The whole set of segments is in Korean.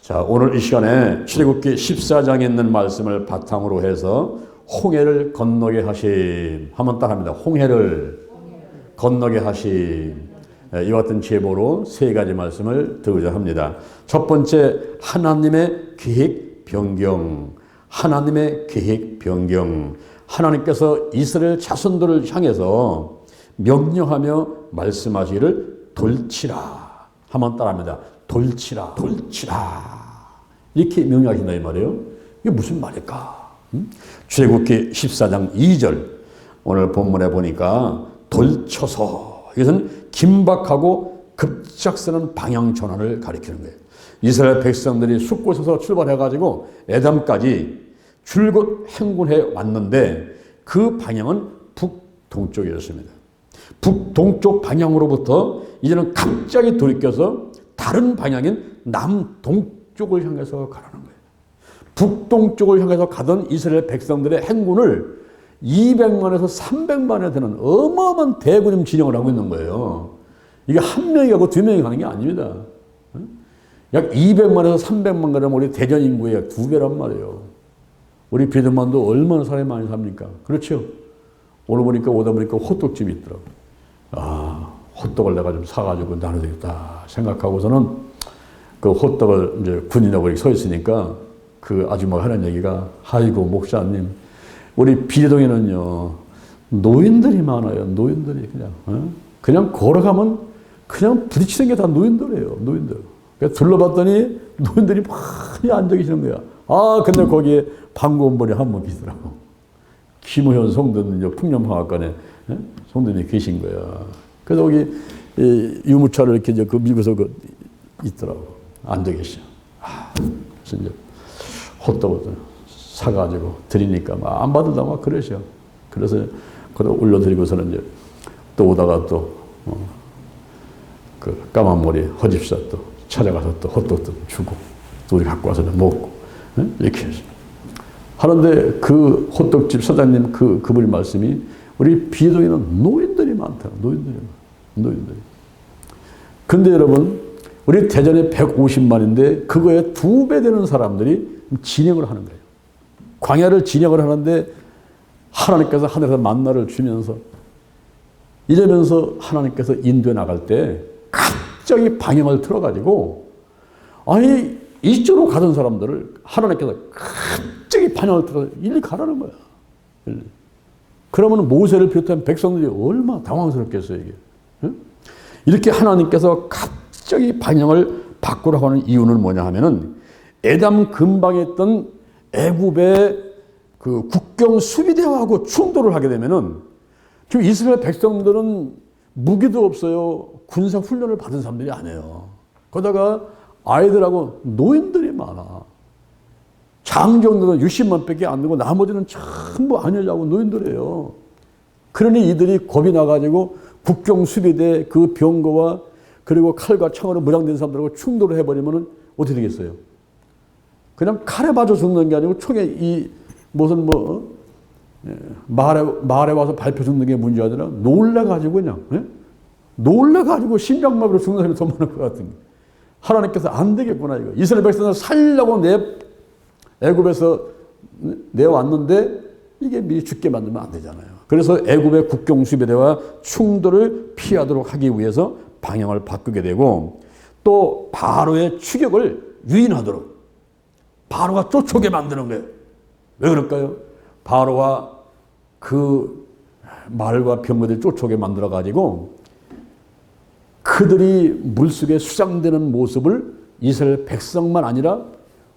자, 오늘 이 시간에 출애굽기 14장에 있는 말씀을 바탕으로 해서 홍해를 건너게 하심. 한번 딱 합니다. 홍해를 건너게 하심. 이와 같은 제보로 세 가지 말씀을 드리고자 합니다. 첫 번째, 하나님의 계획 변경. 하나님의 계획 변경. 하나님께서 이스라엘 자손들을 향해서 명령하며 말씀하시기를 돌치라. 한번 따라합니다. 돌치라, 돌치라. 이렇게 명령하신다 이 말이에요. 이게 무슨 말일까? 출애굽기 14장 2절 오늘 본문에 보니까 돌쳐서, 이것은 긴박하고 급작스러운 방향 전환을 가리키는 거예요. 이스라엘 백성들이 숫곳에서 출발해가지고 에담까지 줄곧 행군해 왔는데 그 방향은 북동쪽이었습니다. 북동쪽 방향으로부터 이제는 갑자기 돌이켜서 다른 방향인 남동쪽을 향해서 가라는 거예요. 북동쪽을 향해서 가던 이스라엘 백성들의 행군을 200만에서 300만에 되는 어마어마한 대군임 진영을 하고 있는 거예요. 이게 한 명이 가고 두 명이 가는 게 아닙니다. 약 200만에서 300만 가면 우리 대전 인구의 약 2배란 말이에요. 우리 비듬만도 얼마나 사람이 많이 삽니까? 그렇죠? 오늘 보니까 오다 보니까 호떡집이 있더라고요. 아, 호떡을 내가 좀 사가지고 나눠야 되겠다 생각하고서는 그 호떡을 이제 군인하고 이렇게 서 있으니까 그 아줌마가 하는 얘기가, 아이고 목사님, 우리 비례동에는요 노인들이 많아요. 노인들이 그냥 걸어가면 그냥 부딪히는 게 다 노인들이에요. 노인들. 그래서 둘러봤더니 노인들이 많이 앉아 계시는 거야. 아, 근데 거기에 방구원벌이 한 분 계시더라고. 김우현 성도는 풍년방앗간에 성도님이 계신 거야. 그래서 거기 유모차를 이렇게 이제 그 밀고서 있더라고. 앉아 계셔. 아, 그래서 이제 호떡을 사가지고 드리니까 막 안 받으려고 막 그러셔. 그래서 그걸 올려드리고서는 이제 또 오다가 또 그 까만 머리 허집사 또 찾아가서 또 호떡도 주고 또 우리 갖고 와서 먹고 이렇게 해서 하는데 그 호떡집 사장님 그분의 말씀이, 우리 비동에는 노인들이 많다. 노인들이. 근데 여러분, 우리 대전에 150만인데 그거에 2배 되는 사람들이 진영을 하는 거예요. 광야를 진영을 하는데 하나님께서 하늘에서 만나를 주면서 이러면서 하나님께서 인도해 나갈 때 갑자기 방향을 틀어가지고, 아니 이쪽으로 가던 사람들을 하나님께서 갑자기 방향을 틀어서 일리 가라는 거야. 일리. 그러면 모세를 비롯한 백성들이 얼마나 당황스럽겠어요 이게. 응? 이렇게 하나님께서 갑자기 방향을 바꾸라고 하는 이유는 뭐냐 하면은, 에담 근방에 있던 애굽의 그 국경 수비대하고 충돌을 하게 되면은, 지금 이스라엘 백성들은 무기도 없어요. 군사 훈련을 받은 사람들이 아니에요. 거기다가 아이들하고 노인들이 많아. 장정들은 60만 밖에 안 되고 나머지는 전부 아내하고 노인들이에요. 그러니 이들이 겁이 나가지고 국경 수비대 그 병거와 그리고 칼과 창으로 무장된 사람들하고 충돌을 해버리면 어떻게 되겠어요? 그냥 칼에 맞아 죽는 게 아니고 총에 이 무슨 말에 와서 밟혀 죽는 게 문제가 아니라 놀래가지고 그냥 놀래가지고 심장마비로 죽는 사람이 더 많을 것 같은 게, 하나님께서 안 되겠구나 이거. 이스라엘 백성을 살려고 애굽에서 내왔는데 이게 미리 죽게 만들면 안 되잖아요. 그래서 애굽의 국경 수비대와 충돌을 피하도록 하기 위해서 방향을 바꾸게 되고, 또 바로의 추격을 유인하도록 바로가 쫓아오게 만드는 거예요. 왜 그럴까요? 바로가 그 말과 병거들이 쫓아오게 만들어 가지고 그들이 물속에 수장되는 모습을 이스라엘 백성만 아니라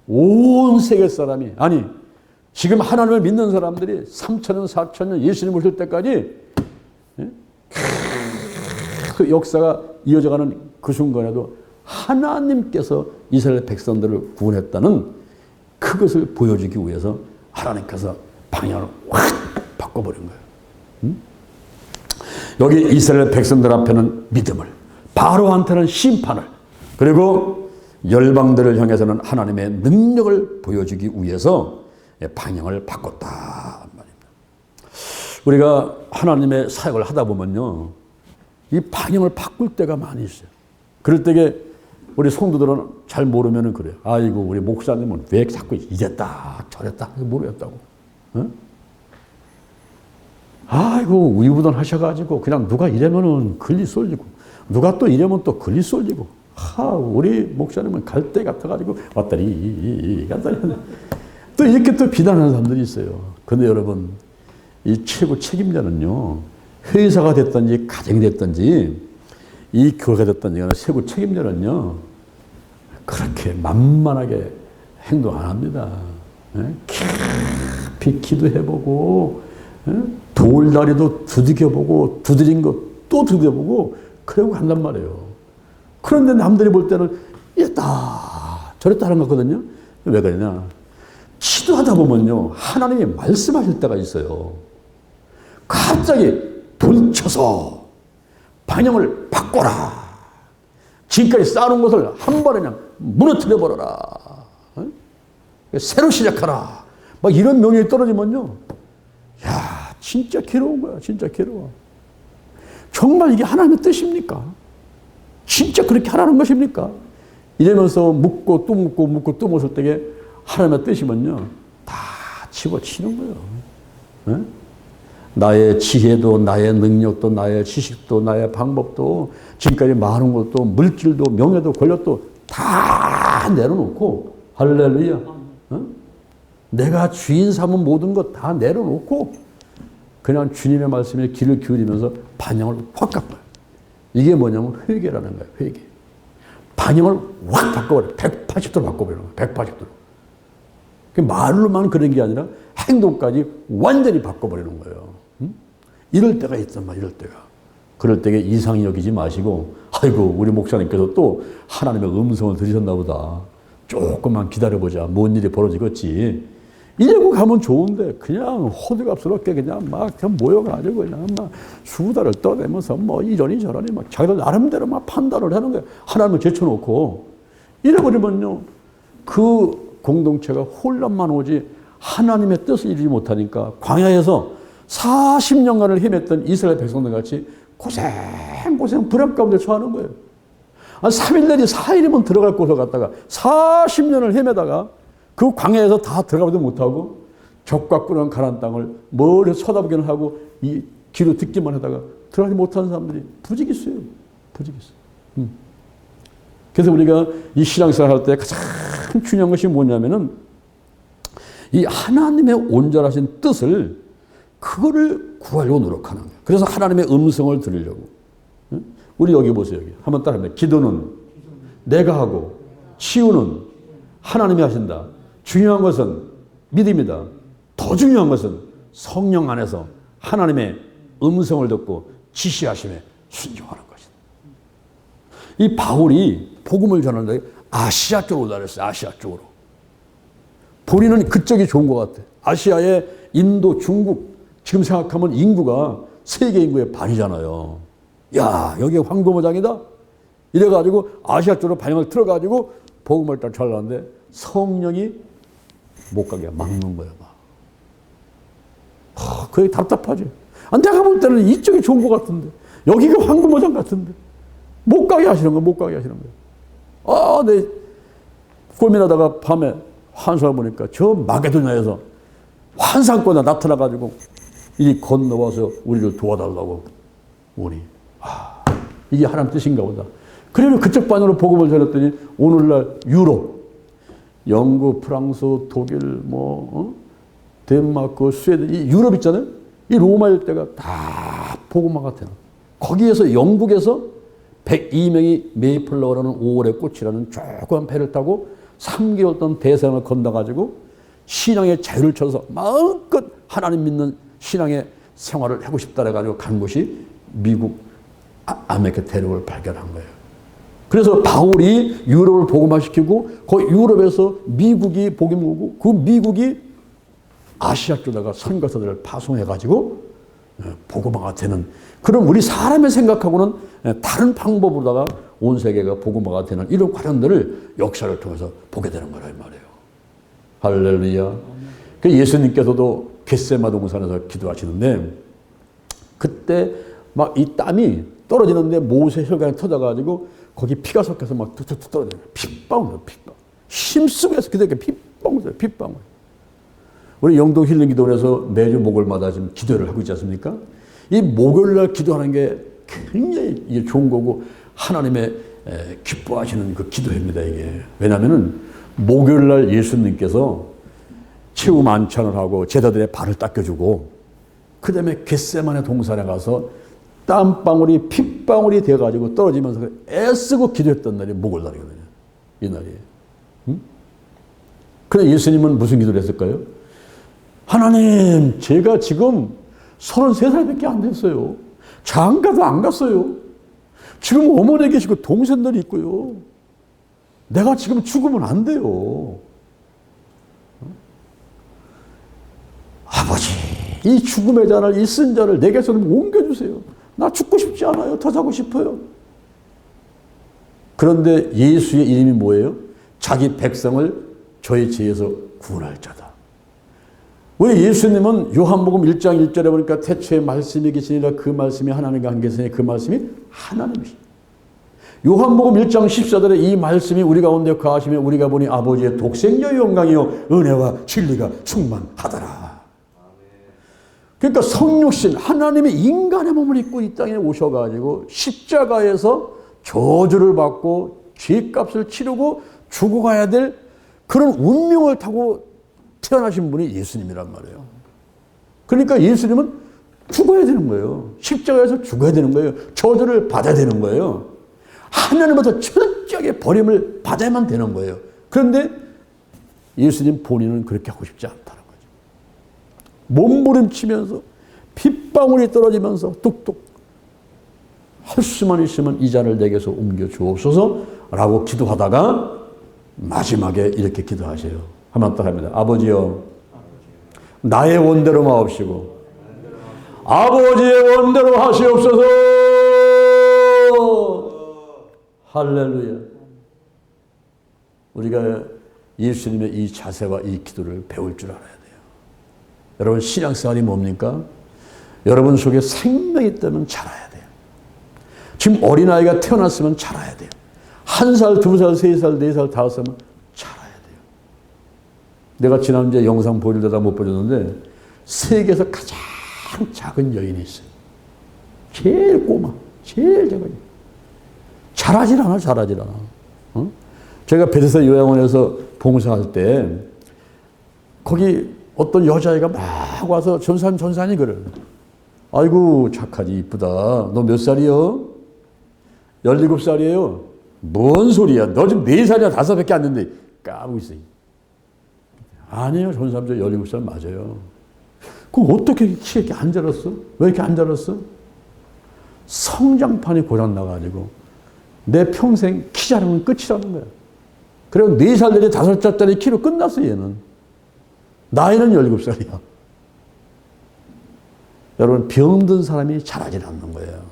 온 세계 사람이, 아니 지금 하나님을 믿는 사람들이 3,000년 4,000년 예수님 오실 때까지 그 역사가 이어져가는 그 순간에도 하나님께서 이스라엘 백성들을 구원했다는 그것을 보여주기 위해서 하나님께서 방향을 확 바꿔버린 거예요. 여기 이스라엘 백성들 앞에는 믿음을, 바로한테는 심판을, 그리고 열방들을 향해서는 하나님의 능력을 보여주기 위해서 방향을 바꿨다 말입니다. 우리가 하나님의 사역을 하다 보면요, 이 방향을 바꿀 때가 많이 있어요. 그럴 때에 우리 성도들은 잘 모르면은 그래요. 아이고, 우리 목사님은 왜 자꾸 이랬다, 저랬다, 모르겠다고. 어? 아이고, 우유부단 하셔가지고, 그냥 누가 이러면은 글리 쏠리고, 누가 또 이러면 또 글리 쏠리고, 우리 목사님은 갈대 같아가지고, 왔다리, 갔다리. 또 이렇게 또 비난하는 사람들이 있어요. 근데 여러분, 이 최고 책임자는요, 회사가 됐든지, 가정이 됐든지, 이 교회가 됐든지, 최고 책임자는요, 그렇게 만만하게 행동 안 합니다. 깊이 기도해보고, 돌다리도 두들겨보고, 두드린 거 또 두들겨보고, 그러고 간단 말이에요. 그런데 남들이 볼 때는 이랬다, 저랬다 하는 거거든요. 왜 그러냐? 기도하다 보면요, 하나님이 말씀하실 때가 있어요. 갑자기 돌쳐서 방향을 바꿔라. 지금까지 쌓아놓은 것을 한 번에 그냥 무너뜨려 버려라. 새로 시작하라. 막 이런 명령이 떨어지면요, 야, 진짜 괴로운 거야. 진짜 괴로워. 정말 이게 하나님의 뜻입니까? 진짜 그렇게 하라는 것입니까? 이러면서 묻고 또 묻고 묻고 또 묻을 때에 하나님의 뜻이면요, 다 집어치는 거예요. 네? 나의 지혜도, 나의 능력도, 나의 지식도, 나의 방법도, 지금까지 많은 것도, 물질도, 명예도, 권력도 다 내려놓고, 할렐루야. 어? 내가 주인 삼은 모든 것 다 내려놓고, 그냥 주님의 말씀에 귀를 기울이면서 반영을 확 바꿔요. 이게 뭐냐면 회개라는 거예요, 회개. 반영을 확 바꿔버려요. 180도로 바꿔버려요. 180도로. 말로만 그런 게 아니라 행동까지 완전히 바꿔버리는 거예요. 이럴 때가 있단 말이에요, 이럴 때가. 그럴 때에 이상히 여기지 마시고, 아이고, 우리 목사님께서 또 하나님의 음성을 들으셨나 보다. 조금만 기다려보자. 뭔 일이 벌어지겠지. 이러고 가면 좋은데, 그냥 호들갑스럽게 그냥 막 모여가지고 그냥 막 수다를 떠내면서 뭐 이러니 저러니 막 자기들 나름대로 막 판단을 하는 거예요. 하나님을 제쳐놓고. 이래버리면요, 그 공동체가 혼란만 오지 하나님의 뜻을 이루지 못하니까 광야에서 40년간을 헤맸던 이스라엘 백성들 같이 고생 불안 가운데 처하는 거예요. 3일 내지 4일이면 들어갈 곳을 갔다가 40년을 헤매다가 그 광야에서 다 들어가지도 못하고 적과 꿀은 가난 땅을 멀리서 쳐다보기는 하고 이 귀로 듣기만 하다가 들어가지 못하는 사람들이 부지기수예요. 부지기수. 그래서 우리가 이 신앙생활 할 때 가장 중요한 것이 뭐냐면은 이 하나님의 온전하신 뜻을 그거를 구하려고 노력하는 거예요. 그래서 하나님의 음성을 들으려고. 우리 여기 보세요. 여기. 한번 따라합니다. 기도는 내가 하고 치유는 하나님이 하신다. 중요한 것은 믿음이다. 더 중요한 것은 성령 안에서 하나님의 음성을 듣고 지시하심에 순종하는 것이다. 이 바울이 복음을 전하는데 아시아 쪽으로 다녔어요. 아시아 쪽으로. 본인은 그쪽이 좋은 것 같아. 아시아의 인도, 중국, 지금 생각하면 인구가 세계 인구의 반이잖아요. 야, 여기 황금어장이다? 이래가지고 아시아 쪽으로 반영을 틀어가지고 복음을 딱 전하는데 성령이 못 가게 막는 거예요. 그게 답답하지. 내가 볼 때는 이쪽이 좋은 것 같은데, 여기가 황금어장 같은데, 못 가게 하시는 거예요. 못 가게 하시는 거예요. 내 고민하다가 밤에 환상을 보니까 저 마게도냐에서 환상권에 나타나가지고 이 건너와서 우리를 도와달라고 오니, 이게 하나님 뜻인가 보다. 그래서 그쪽 반으로 복음을 전했더니 오늘날 유럽, 영국, 프랑스, 독일, 덴마크, 스웨덴, 이 유럽 있잖아요. 이 로마 일대가 다 복음화가 되는. 거기에서 영국에서 102명이 메이플라워라는 5월의 꽃이라는 조그만 배를 타고 3개월 동안 대서양을 건너가지고 신앙의 자유를 쳐서 마음껏 하나님 믿는 신앙의 생활을 하고 싶다 해가지고 간 곳이 미국 아메리카 대륙을 발견한 거예요. 그래서 바울이 유럽을 복음화시키고 그 유럽에서 미국이 복음을 오고 그 미국이 아시아 쪽에다가 선교사들을 파송해가지고 복음화가 되는, 그럼 우리 사람의 생각하고는 다른 방법으로다가 온 세계가 복음화가 되는 이런 과정들을 역사를 통해서 보게 되는 거란 말이에요. 할렐루야. 예수님께서도 겟세마네 동산에서 기도하시는데 그때 막 이 땀이 떨어지는데 모세 혈관이 터져가지고 거기 피가 섞여서 막 툭툭툭 떨어져요. 핏방울, 핏방울. 힘쓰고 해서 그렇게 핏방울, 핏방울. 우리 영동 힐링 기도원에서 매주 목요일마다 지금 기도를 하고 있지 않습니까? 이 목요일날 기도하는 게 굉장히 이게 좋은 거고 하나님의 기뻐하시는 그 기도입니다, 이게. 왜냐하면은 목요일날 예수님께서 최후 만찬을 하고 제자들의 발을 닦여주고 그 다음에 겟세마네 동산에 가서 땀방울이 핏방울이 돼가지고 떨어지면서 애쓰고 기도했던 날이 목요일날이거든요. 이 날이. 응? 그런데 예수님은 무슨 기도를 했을까요? 하나님, 제가 지금 33살밖에 안 됐어요. 장가도 안 갔어요. 지금 어머니 계시고 동생들이 있고요. 내가 지금 죽으면 안 돼요. 아버지, 이 죽음의 잔을, 이 쓴 잔을 내게서 옮겨주세요. 나 죽고 싶지 않아요. 더 자고 싶어요. 그런데 예수의 이름이 뭐예요? 자기 백성을 저의 죄에서 구원할 자다. 우리 예수님은 요한복음 1장 1절에 보니까 태초에 말씀이 계시니라 그 말씀이 하나님과 함께 계시니 그 말씀이 하나님이시다. 요한복음 1장 14절에 이 말씀이 우리 가운데 거하시며 우리가 보니 아버지의 독생자의 영광이요 은혜와 진리가 충만하더라. 그러니까 성육신 하나님이 인간의 몸을 입고 이 땅에 오셔가지고 십자가에서 저주를 받고 죄값을 치르고 죽어가야 될 그런 운명을 타고 태어나신 분이 예수님이란 말이에요. 그러니까 예수님은 죽어야 되는 거예요. 십자가에서 죽어야 되는 거예요. 저주를 받아야 되는 거예요. 하나님부터 철저하게 버림을 받아야만 되는 거예요. 그런데 예수님 본인은 그렇게 하고 싶지 않다는 거죠. 몸부림치면서 핏방울이 떨어지면서 뚝뚝 할 수만 있으면 이 잔을 내게서 옮겨 주옵소서라고 기도하다가 마지막에 이렇게 기도하세요. 한번 더 합니다. 아버지여, 나의 원대로 마옵시고 아버지의 원대로 하시옵소서. 할렐루야. 우리가 예수님의 이 자세와 이 기도를 배울 줄 알아야 돼요. 여러분, 신앙생활이 뭡니까? 여러분 속에 생명이 있다면 자라야 돼요. 지금 어린아이가 태어났으면 자라야 돼요. 1살, 2살, 3살, 4살, 5살은 자라야 돼요. 내가 지난주에 영상 보여주려다 못 보여줬는데 세계에서 가장 작은 여인이 있어요. 제일 꼬마, 제일 작은. 잘하질 않아. 어? 제가 베데스다 요양원에서 봉사할 때 거기 어떤 여자애가 막 와서 전사님 그래. 아이고 착하지 이쁘다. 너 몇 살이요? 17살이에요. 뭔 소리야. 너 지금 4살이야 5밖에 안 됐는데 까부고 있어. 아니에요. 전사님 저 17살 맞아요. 그럼 어떻게 키가 이렇게 안 자랐어? 왜 이렇게 안 자랐어? 성장판이 고장 나가지고 내 평생 키 자르면 끝이라는 거야. 그리고 4살 내지 5살짜리 키로 끝났어, 얘는. 나이는 17살이야. 여러분, 병든 사람이 자라지 않는 거예요.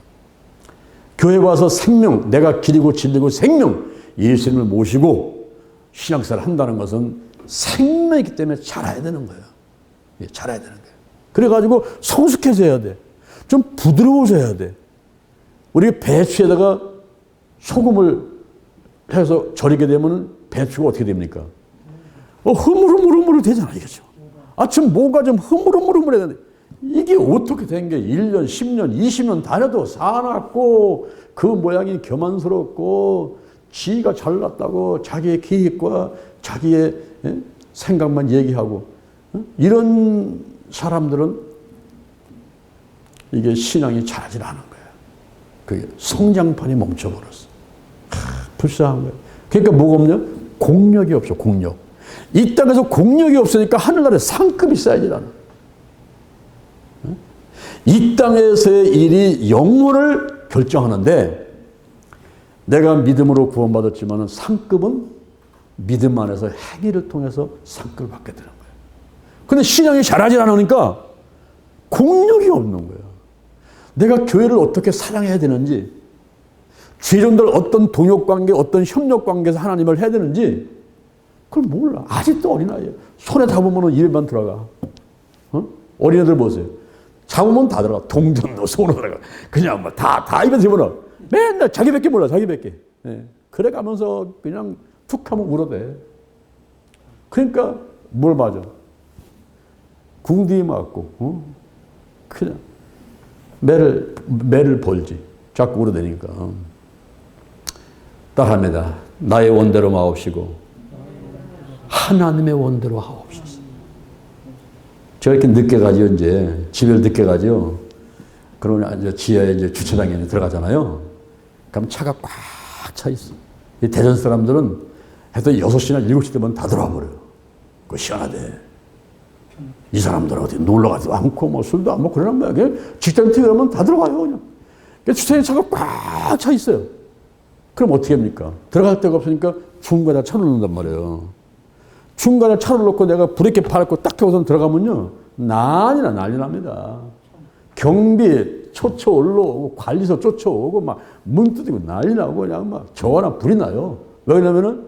교회 와서 생명, 내가 길이고 진리고 생명, 예수님을 모시고 신앙생활을 한다는 것은 생명이기 때문에 자라야 되는 거예요. 자라야 되는 거예요. 그래가지고 성숙해져야 돼. 좀 부드러워져야 돼. 우리 배추에다가 소금을 해서 절이게 되면 배추가 어떻게 됩니까? 흐물흐물흐물 되잖아, 이거죠. 아침 뭐가 좀 흐물흐물흐물해야 되는데 이게 어떻게 된 게 1년, 10년, 20년 다녀도 사납고 그 모양이 교만스럽고 지가 잘났다고 자기의 계획과 자기의 생각만 얘기하고 이런 사람들은 이게 신앙이 자라질 않은 거예요. 그게 성장판이 멈춰버렸어. 불쌍한 거예요. 그러니까 뭐가 없냐? 공력이 없어, 공력. 이 땅에서 공력이 없으니까 하늘나라에 상급이 쌓이질 않아. 이 땅에서의 일이 영혼을 결정하는데 내가 믿음으로 구원받았지만 상급은 믿음 안에서 행위를 통해서 상급을 받게 되는 거예요. 근데 신앙이 자라질 않으니까 공력이 없는 거예요. 내가 교회를 어떻게 사랑해야 되는지, 죄종들 어떤 동역관계, 어떤 협력관계에서 하나님을 해야 되는지 그걸 몰라. 아직도 어린아이예요. 손에 잡으면 입에만 들어가. 어린애들 보세요. 잡으면 다 들어가. 동전도 손으로 들어가. 그냥 뭐 다 입에 집어넣어. 맨날 자기밖에 몰라, 자기밖에. 예. 그래 가면서 그냥 툭 하면 울어대. 그러니까 뭘 맞아? 궁디 맞고, 그냥 매를 벌지. 자꾸 울어대니까. 따라합니다. 나의 원대로 마옵시고 하나님의 원대로 하옵소서. 제가 이렇게 늦게 가죠, 이제. 집에 늦게 가죠. 그러면 이제 지하에 이제 주차장에 들어가잖아요. 그럼 차가 꽉 차 있어. 이 대전 사람들은 해도 6시나 7시 되면 다 들어와 버려요. 그거 시원하대. 이 사람들은 어디 놀러 가지도 않고, 뭐 술도 안 먹고 그러는 거야. 그냥 직장 퇴근하면 다 들어가요, 그냥. 주차장에 차가 꽉 차 있어요. 그럼 어떻게 합니까? 들어갈 데가 없으니까 중간에 차를 놓는단 말이에요. 중간에 차를 놓고 내가 브레이크 밟고 딱 하고서 들어가면요. 난리 납니다. 경비 쫓아올라오고 관리소 쫓아오고 막 문 두드리고 난리 나고 그냥 막 저하나 불이 나요. 왜냐면은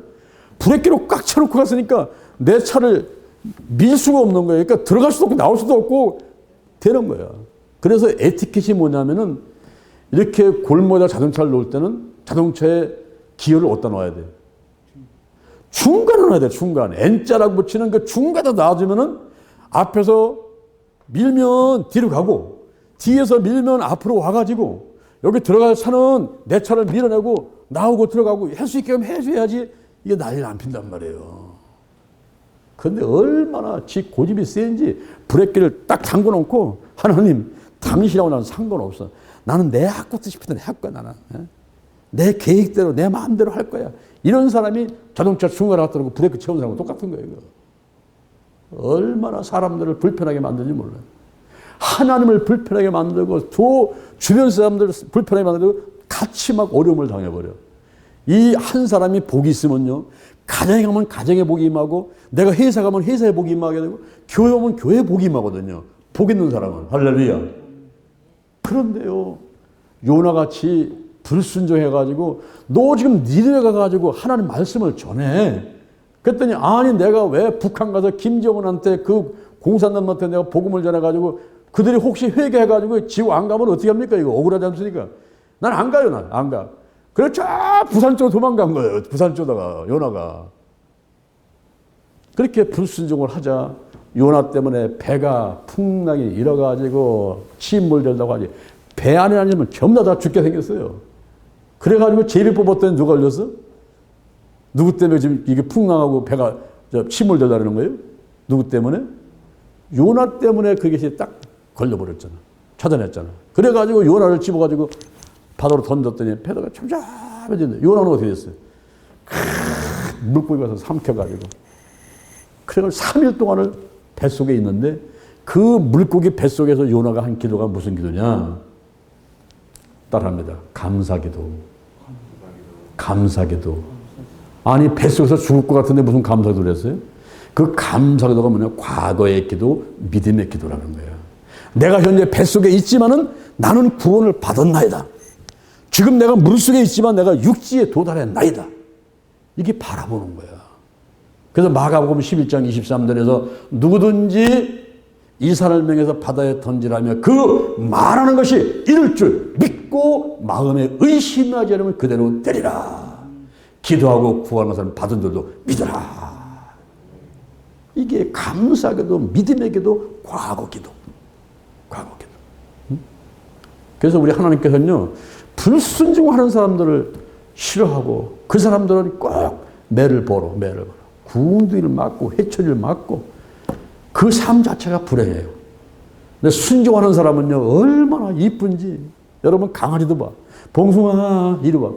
브레이크로 꽉 차놓고 갔으니까 내 차를 밀 수가 없는 거예요. 그러니까 들어갈 수도 없고 나올 수도 없고 되는 거야. 그래서 에티켓이 뭐냐면은 이렇게 골목에다 자동차를 놓을 때는 자동차에 기어를 어디다 놔야 돼? 중간에 놔야 돼, 중간. N자라고 붙이는 그 중간에다 놔주면은 앞에서 밀면 뒤로 가고 뒤에서 밀면 앞으로 와가지고 여기 들어갈 차는 내 차를 밀어내고 나오고 들어가고 할 수 있게끔 해줘야지 이게 난리를 안 핀단 말이에요. 근데 얼마나 지 고집이 센지 브레이크를 딱 잠궈 놓고 하나님 당신하고 나는 상관없어. 나는 내 하고 싶은 대로 할 거야 나는. 내 계획대로 내 마음대로 할 거야. 이런 사람이 자동차 중간에 갖다 놓고 브레이크 채운 사람과 똑같은 거예요. 이거. 얼마나 사람들을 불편하게 만드는지 몰라요. 하나님을 불편하게 만들고 주변 사람들을 불편하게 만들고 같이 막 어려움을 당해버려. 이 한 사람이 복이 있으면요. 가정에 가면 가정에 복이 임하고 내가 회사 가면 회사에 복이 임하게 되고 교회 오면 교회에 복이 임하거든요. 복 있는 사람은. 할렐루야. 그런데요. 요나같이 불순종해가지고 너 지금 니네가 가가지고 하나님 말씀을 전해. 그랬더니 아니 내가 왜 북한 가서 김정은한테 그 공산당한테 내가 복음을 전해가지고 그들이 혹시 회개해가지고 지구 안 가면 어떻게 합니까? 이거 억울하지 않습니까? 난 안 가요. 난 안 가. 그래서 저 부산 쪽으로 도망간 거예요. 부산 쪽다가 요나가. 그렇게 불순종을 하자 요나 때문에 배가 풍랑이 일어가지고 침몰 된다고 하지. 배 안에 앉으면 전부 다 죽게 생겼어요. 그래가지고 제비 뽑았더니 누가 걸렸어? 누구 때문에 지금 이게 풍랑하고 배가 침몰 된다는 거예요? 누구 때문에? 요나 때문에 그것이 딱 걸려버렸잖아. 찾아냈잖아. 그래가지고 요나를 집어가지고 바다로 던졌더니 배다가 촘촘해졌는데 요나는 어떻게 됐어요? 물고기 가서 삼켜가지고. 그래서 3일 동안을 뱃속에 있는데 그 물고기 뱃속에서 요나가 한 기도가 무슨 기도냐? 따라합니다. 감사기도. 감사기도. 아니 뱃속에서 죽을 것 같은데 무슨 감사기도를 했어요? 그 감사기도가 뭐냐? 과거의 기도, 믿음의 기도라는 거예요. 내가 현재 뱃속에 있지만은 나는 구원을 받았나이다. 지금 내가 물속에 있지만 내가 육지에 도달했나이다. 이게 바라보는 거야. 그래서 마가복음 11장 23절에서 누구든지 이 산을 명해서 바다에 던지라며 그 말하는 것이 이룰 줄 믿고 마음에 의심하지 않으면 그대로 되리라. 기도하고 구하는 것을 받은 줄도 믿어라. 이게 감사기도, 믿음의 기도, 과거기도. 과거기도. 그래서 우리 하나님께서는요. 불순종하는 사람들을 싫어하고 그 사람들은 꼭 매를 벌어. 궁두를 맞고 회초리를 맞고 그 삶 자체가 불행해요. 근데 순종하는 사람은요 얼마나 이쁜지. 여러분 강아지도 봐. 봉숭아 이리 와.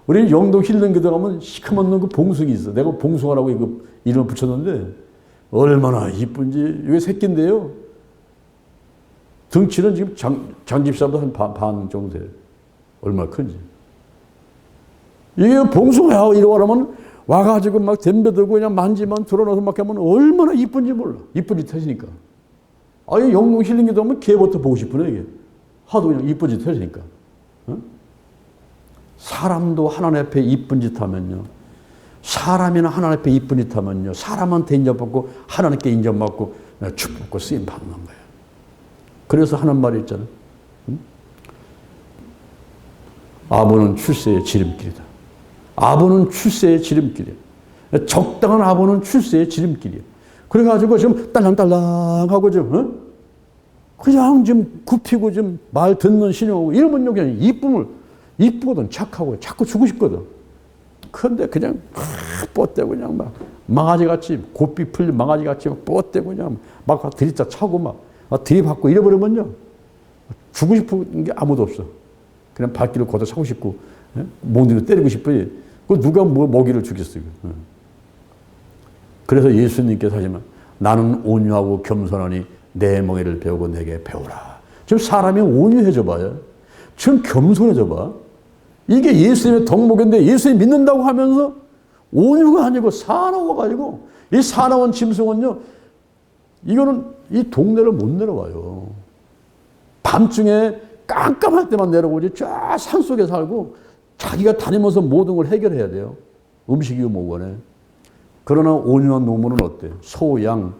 우리 영동 힐링 기도 가면 시커먼 그 봉숭이 있어. 내가 봉숭아라고 이거 이름을 붙였는데 얼마나 이쁜지. 이게 새끼인데요. 등치는 지금 장집사보다 한 반 정도 돼요. 얼마나 큰지. 이게 봉숭아야 이리 와라면 와가지고 막 덤벼들고 그냥 만지만 들어놔서 막 하면 얼마나 이쁜지 몰라. 이쁜 짓 하시니까. 아니 영동 힐링 기도 하면 걔부터 보고 싶으네 이게. 하도 그냥 이쁜 짓 하시니까. 어? 사람도 하나님 앞에 이쁜 짓 하면요. 사람이나 하나님 앞에 이쁜 짓 하면요. 사람한테 인정받고 하나님께 인정받고 축복받고 쓰임 받는 거예요. 그래서 하는 말이 있잖아요. 응? 아버는 출세의 지름길이다. 아부는 출세의 지름길이에요. 적당한 아부는 출세의 지름길이에요. 그래가지고 좀 딸랑딸랑하고 좀, 그냥 좀 굽히고 좀 말 듣는 신용하고 이러면 그냥 이쁘거든. 착하고 자꾸 주고 싶거든. 그런데 그냥 뻗대고 그냥 막 망아지같이 곱비 풀린 망아지같이 막 뻗대고 그냥 막 들이다 차고 막 들이받고 이래버리면요. 주고 싶은 게 아무도 없어. 그냥 발길을 걷어 차고 싶고 몽둥이로 때리고 싶어요. 그 누가 뭐 먹이를 주겠어요. 그래서 예수님께서 하지만 나는 온유하고 겸손하니 내 멍에를 배우고 내게 배우라. 지금 사람이 온유해져 봐요. 지금 겸손해져 봐. 이게 예수님의 덕목인데 예수님 믿는다고 하면서 온유가 아니고 사나워가지고 이 사나운 짐승은요. 이거는 이 동네를 못 내려와요. 밤중에 깜깜할 때만 내려오지 쫙 산속에 살고 자기가 다니면서 모든 걸 해결해야 돼요. 음식이고 뭐거네. 그러나 온유한 농부는 어때요? 소, 양,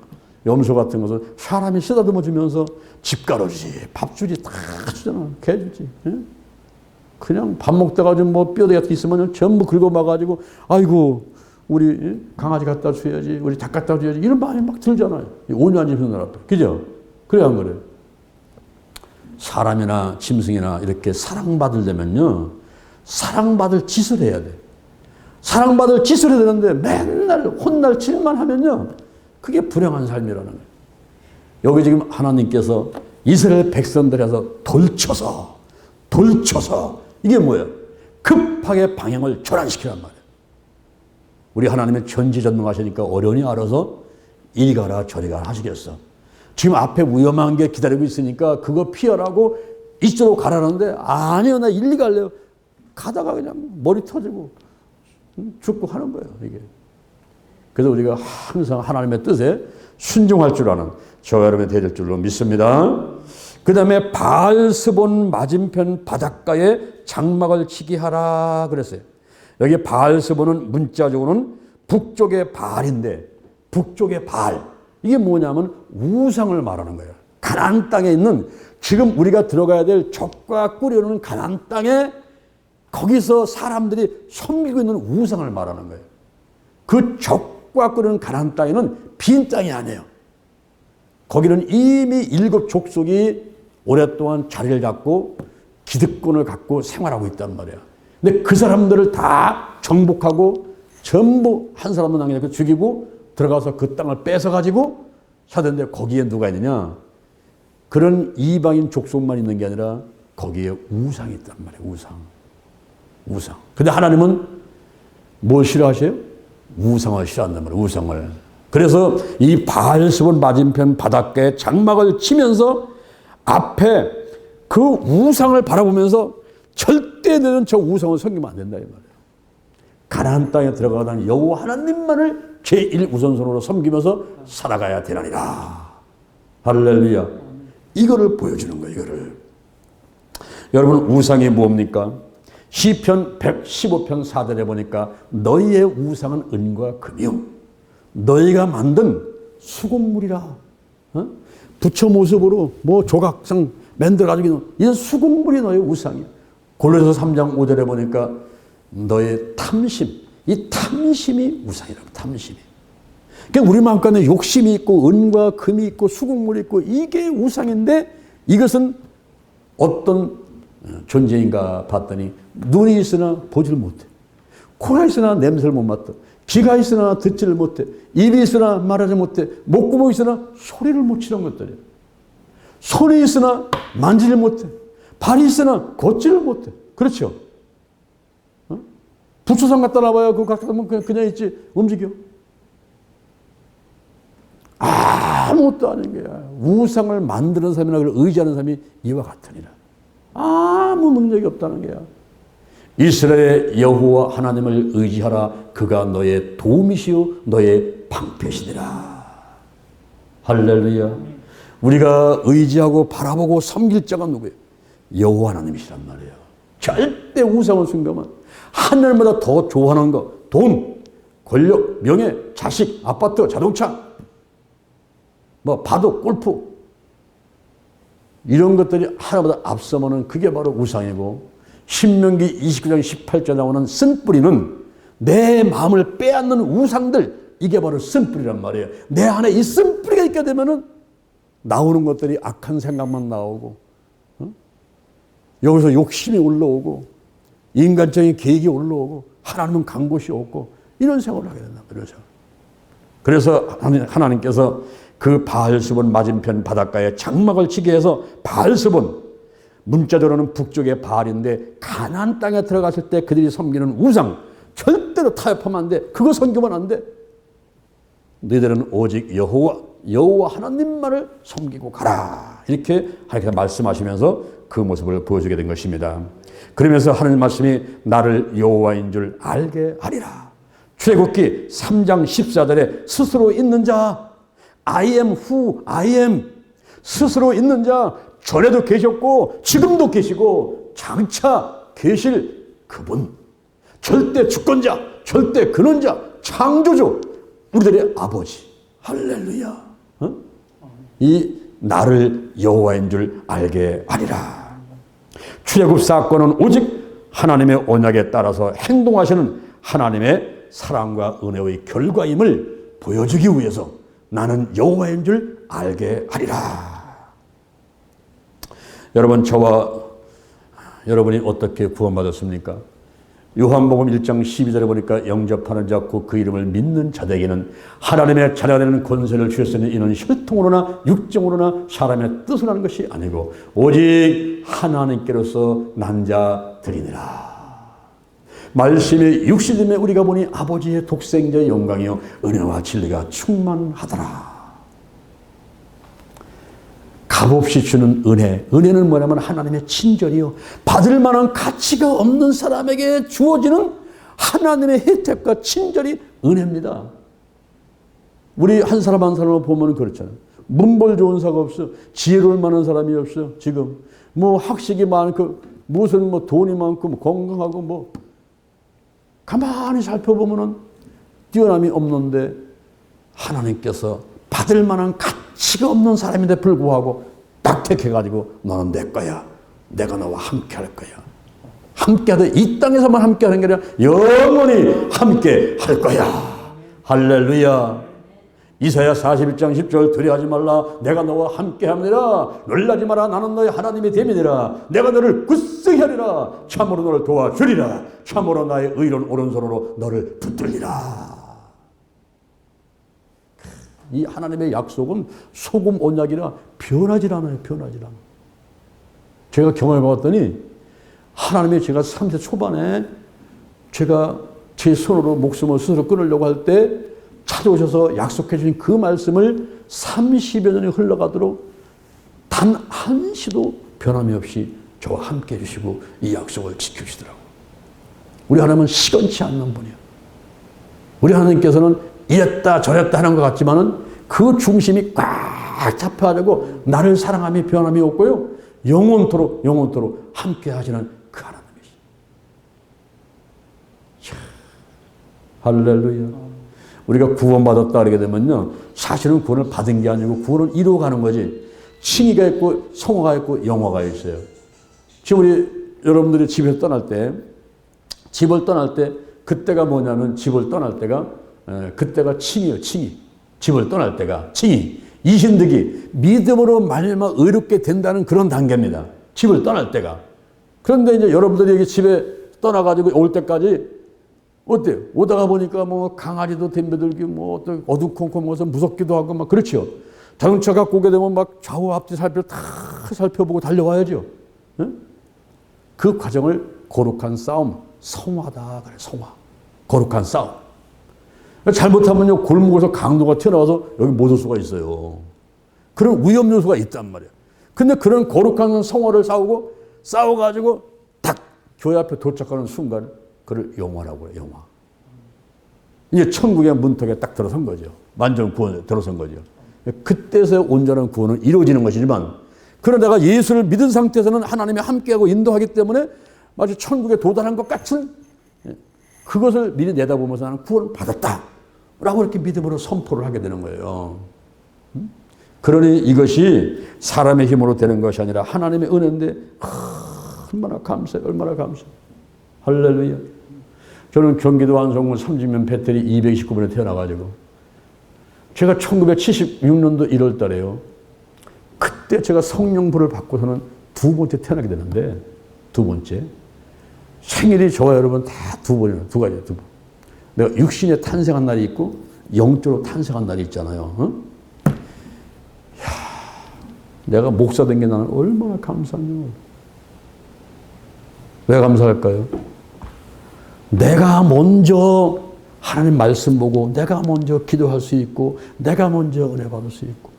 염소 같은 것은 사람이 쓰다듬어 주면서 집가루 주지, 밥 주지, 다 주잖아. 개 주지. 예? 그냥 밥 먹다가 좀 뭐 뼈대 같은 게 있으면 전부 긁어봐가지고, 아이고, 우리 강아지 갖다 줘야지, 우리 닭 갖다 줘야지, 이런 마음이 막 들잖아요. 온유한 짐승들 앞에. 그죠? 그래, 안 그래? 사람이나 짐승이나 이렇게 사랑받으려면요, 사랑받을 짓을 해야 돼. 사랑받을 짓을 해야 되는데 맨날 혼날 짓만 하면요, 그게 불행한 삶이라는 거예요. 여기 지금 하나님께서 이스라엘 백성들에서 돌쳐서 이게 뭐예요? 급하게 방향을 전환시키란 말이에요. 우리 하나님의 전지전능하시니까 어련히 알아서 이리 가라 저리 가라 하시겠어. 지금 앞에 위험한 게 기다리고 있으니까 그거 피하라고 이쪽으로 가라는데 아니요, 나 일리 갈래요. 가다가 그냥 머리 터지고 죽고 하는 거예요, 이게. 그래서 우리가 항상 하나님의 뜻에 순종할 줄 아는 저와 여러분이 될 줄로 믿습니다. 그 다음에 바알스본 맞은편 바닷가에 장막을 치게 하라 그랬어요. 여기 바알스본은 문자적으로는 북쪽의 바알인데, 북쪽의 바알, 이게 뭐냐면 우상을 말하는 거예요. 가나안 땅에 있는, 지금 우리가 들어가야 될 족과 꿀이 가나안 땅에 거기서 사람들이 섬기고 있는 우상을 말하는 거예요. 그 족과 꿀은 가나안 땅에는 빈 땅이 아니에요. 거기는 이미 7 족속이 오랫동안 자리를 잡고 기득권을 갖고 생활하고 있단 말이야. 근데 그 사람들을 다 정복하고 전부 한 사람도 남기지 않고 죽이고 들어가서 그 땅을 뺏어가지고 사는데, 거기에 누가 있느냐? 그런 이방인 족속만 있는 게 아니라 거기에 우상이 있단 말이에요. 우상. 근데 하나님은 뭘 싫어하세요? 우상을 싫어한단 말이에요. 우상을. 그래서 이 바알스본 맞은편 바닷가에 장막을 치면서 앞에 그 우상을 바라보면서 절대 너는 저 우상을 섬기면 안 된다 이 말이에요. 가나안 땅에 들어가다니 여호와 하나님만을 제1우선순위로 섬기면서 살아가야 되나니라. 할렐루야. 이거를 보여주는 거예요. 이거를. 여러분, 우상이 뭡니까? 시편 115편 4절에 보니까 너희의 우상은 은과 금이요 너희가 만든 수공물이라. 부처 모습으로 뭐 조각상 만들어가지고 이런 수공물이 너의 우상이야. 골로새서 3장 5절에 보니까 너의 탐심, 이 탐심이 우상이라고. 탐심이. 그러니까 우리 마음 가운데 욕심이 있고 은과 금이 있고 수공물이 있고 이게 우상인데, 이것은 어떤 존재인가 봤더니 눈이 있으나 보지를 못해, 코가 있으나 냄새를 못 맡아, 귀가 있으나 듣지를 못해, 입이 있으나 말하지 못해, 목구멍이 있으나 소리를 못 치는 것들이야. 손이 있으나 만지를 못해, 발이 있으나 걷지를 못해. 그렇죠? 부처상 갖다 놔봐요. 그거 갖다 놓으면 그냥 있지, 움직여? 아무것도 아닌 거야. 우상을 만드는 사람이나 그걸 의지하는 사람이 이와 같으니라. 아무 능력이 없다는 거야. 이스라엘의 여호와 하나님을 의지하라. 그가 너의 도움이시오 너의 방패시니라. 할렐루야. 우리가 의지하고 바라보고 섬길 자가 누구예요? 여호와 하나님이시란 말이에요. 절대 우상을 숨기면 하늘보다 더 좋아하는 거, 돈, 권력, 명예, 자식, 아파트, 자동차, 뭐 바둑, 골프, 이런 것들이 하나보다 앞서면은 그게 바로 우상이고, 신명기 29장 18절 나오는 쓴뿌리는 내 마음을 빼앗는 우상들, 이게 바로 쓴뿌리란 말이에요. 내 안에 이 쓴뿌리가 있게 되면은 나오는 것들이 악한 생각만 나오고, 여기서 욕심이 올라오고, 인간적인 계획이 올라오고, 하나님은 간 곳이 없고, 이런 생각을 하게 된다. 그래서 하나님께서 그 바알스본 맞은편 바닷가에 장막을 치게 해서, 바알스본, 문자적으로는 북쪽의 바알인데 가나안 땅에 들어갔을 때 그들이 섬기는 우상, 절대로 타협하면 안 돼. 그거 섬기면 안 돼. 너희들은 오직 여호와 하나님만을 섬기고 가라. 이렇게 하나님께서 말씀하시면서 그 모습을 보여주게 된 것입니다. 그러면서 하나님 말씀이 나를 여호와인 줄 알게 하리라. 출애굽기 3장 14절에 스스로 있는 자, I am who I am, 스스로 있는 자, 전에도 계셨고 지금도 계시고 장차 계실 그분, 절대 주권자, 절대 근원자, 창조주, 우리들의 아버지. 할렐루야. 이 나를 여호와인 줄 알게 하리라. 출애굽 사건은 오직 하나님의 언약에 따라서 행동하시는 하나님의 사랑과 은혜의 결과임을 보여주기 위해서 나는 여호와인 줄 알게 하리라. 여러분, 저와 여러분이 어떻게 구원받았습니까? 요한복음 1장 12절에 보니까 영접하는 자 곧 그 이름을 믿는 자에게는 하나님의 자녀가 되는 권세를 주셨으니 이는 혈통으로나 육정으로나 사람의 뜻을 하는 것이 아니고 오직 하나님께로서 난 자들이니라. 말씀이 육신임에 우리가 보니 아버지의 독생자의 영광이요 은혜와 진리가 충만하더라. 값없이 주는 은혜. 은혜는 뭐냐면 하나님의 친절이요, 받을 만한 가치가 없는 사람에게 주어지는 하나님의 혜택과 친절이 은혜입니다. 우리 한 사람 한 사람을 보면 그렇잖아요. 문벌 좋은 사가 없어. 지혜로울 만한 사람이 없어. 지금 뭐 학식이 많고 무슨 뭐 돈이 많고 뭐 건강하고 뭐 가만히 살펴보면은 뛰어남이 없는데 하나님께서 받을 만한 가치가 없는 사람인데 불구하고 딱 택해가지고 너는 내 거야. 내가 너와 함께 할 거야. 함께하다 이 땅에서만 함께 하는 게 아니라 영원히 함께 할 거야. 할렐루야. 이사야 41장 10절 두려워하지 말라. 내가 너와 함께 합니다. 놀라지 마라. 나는 너의 하나님이 됨이니라. 내가 너를 굳세게 하리라. 참으로 너를 도와주리라. 참으로 나의 의로운 오른손으로 너를 붙들리라. 이 하나님의 약속은 소금 언약이라 변하지 않아요. 변하지 않아요. 제가 경험해 봤더니 하나님이 제가 30대 초반에 제가 제 손으로 목숨을 스스로 끊으려고 할 때 찾아오셔서 약속해 주신 그 말씀을 30여 년이 흘러가도록 단 한시도 변함이 없이 저와 함께 해주시고 이 약속을 지켜주시더라고요. 우리 하나님은 시건치 않는 분이에요. 우리 하나님께서는 이랬다 저랬다 하는 것 같지만은 그 중심이 꽉 잡혀가지고 나를 사랑함이 변함이 없고요. 영원토록 함께 하시는 그 하나님이시죠. 할렐루야. 우리가 구원받았다 그러게 되면요, 사실은 구원을 받은 게 아니고 구원을 이루어가는 거지. 칭의가 있고 성화가 있고 영화가 있어요. 지금 우리 여러분들이 집을 떠날 때 그때가 뭐냐면 집을 떠날 때가 그때가 칭이에요. 칭이. 집을 떠날 때가 칭이. 이신득이 믿음으로 말미암아 의롭게 된다는 그런 단계입니다. 집을 떠날 때가. 그런데 이제 여러분들이 여기 집에 떠나가지고 올 때까지 어때요? 오다가 보니까 뭐 강아지도 덤벼들고 뭐 어두컴컴해서 무섭기도 하고 막 그렇죠. 자동차 갖고 오게 되면 막 좌우 앞뒤 다 살펴보고 달려와야죠. 응? 그 과정을 거룩한 싸움, 성화다 그래. 성화. 거룩한 싸움. 잘못하면요, 골목에서 강도가 튀어나와서 여기 못 올 수가 있어요. 그런 위험 요소가 있단 말이에요. 근데 그런 거룩한 성화를 싸워가지고 딱 교회 앞에 도착하는 순간 그를 영화라고 해요. 영화. 이제 천국의 문턱에 딱 들어선 거죠. 완전 구원에 들어선 거죠. 그때서 온전한 구원은 이루어지는 것이지만, 그러다가 예수를 믿은 상태에서는 하나님이 함께하고 인도하기 때문에 마치 천국에 도달한 것 같은 그것을 미리 내다보면서 나는 구원을 받았다 라고 이렇게 믿음으로 선포를 하게 되는 거예요. 그러니 이것이 사람의 힘으로 되는 것이 아니라 하나님의 은혜인데 얼마나 감사해. 얼마나 감사해. 할렐루야. 저는 경기도 안성군 30년 배터리 229번에 태어나가지고 제가 1976년도 1월 달에요. 그때 제가 성령불을 받고서는 두 번째 태어나게 되는데 두 번째. 생일이 저와 여러분 다 두 번이에요. 두 가지예요. 두 번. 내가 육신에 탄생한 날이 있고 영적으로 탄생한 날이 있잖아요. 어? 내가 목사 된 게 나는 얼마나 감사하냐. 왜 감사할까요? 내가 먼저 하나님 말씀 보고 내가 먼저 기도할 수 있고 내가 먼저 은혜 받을 수 있고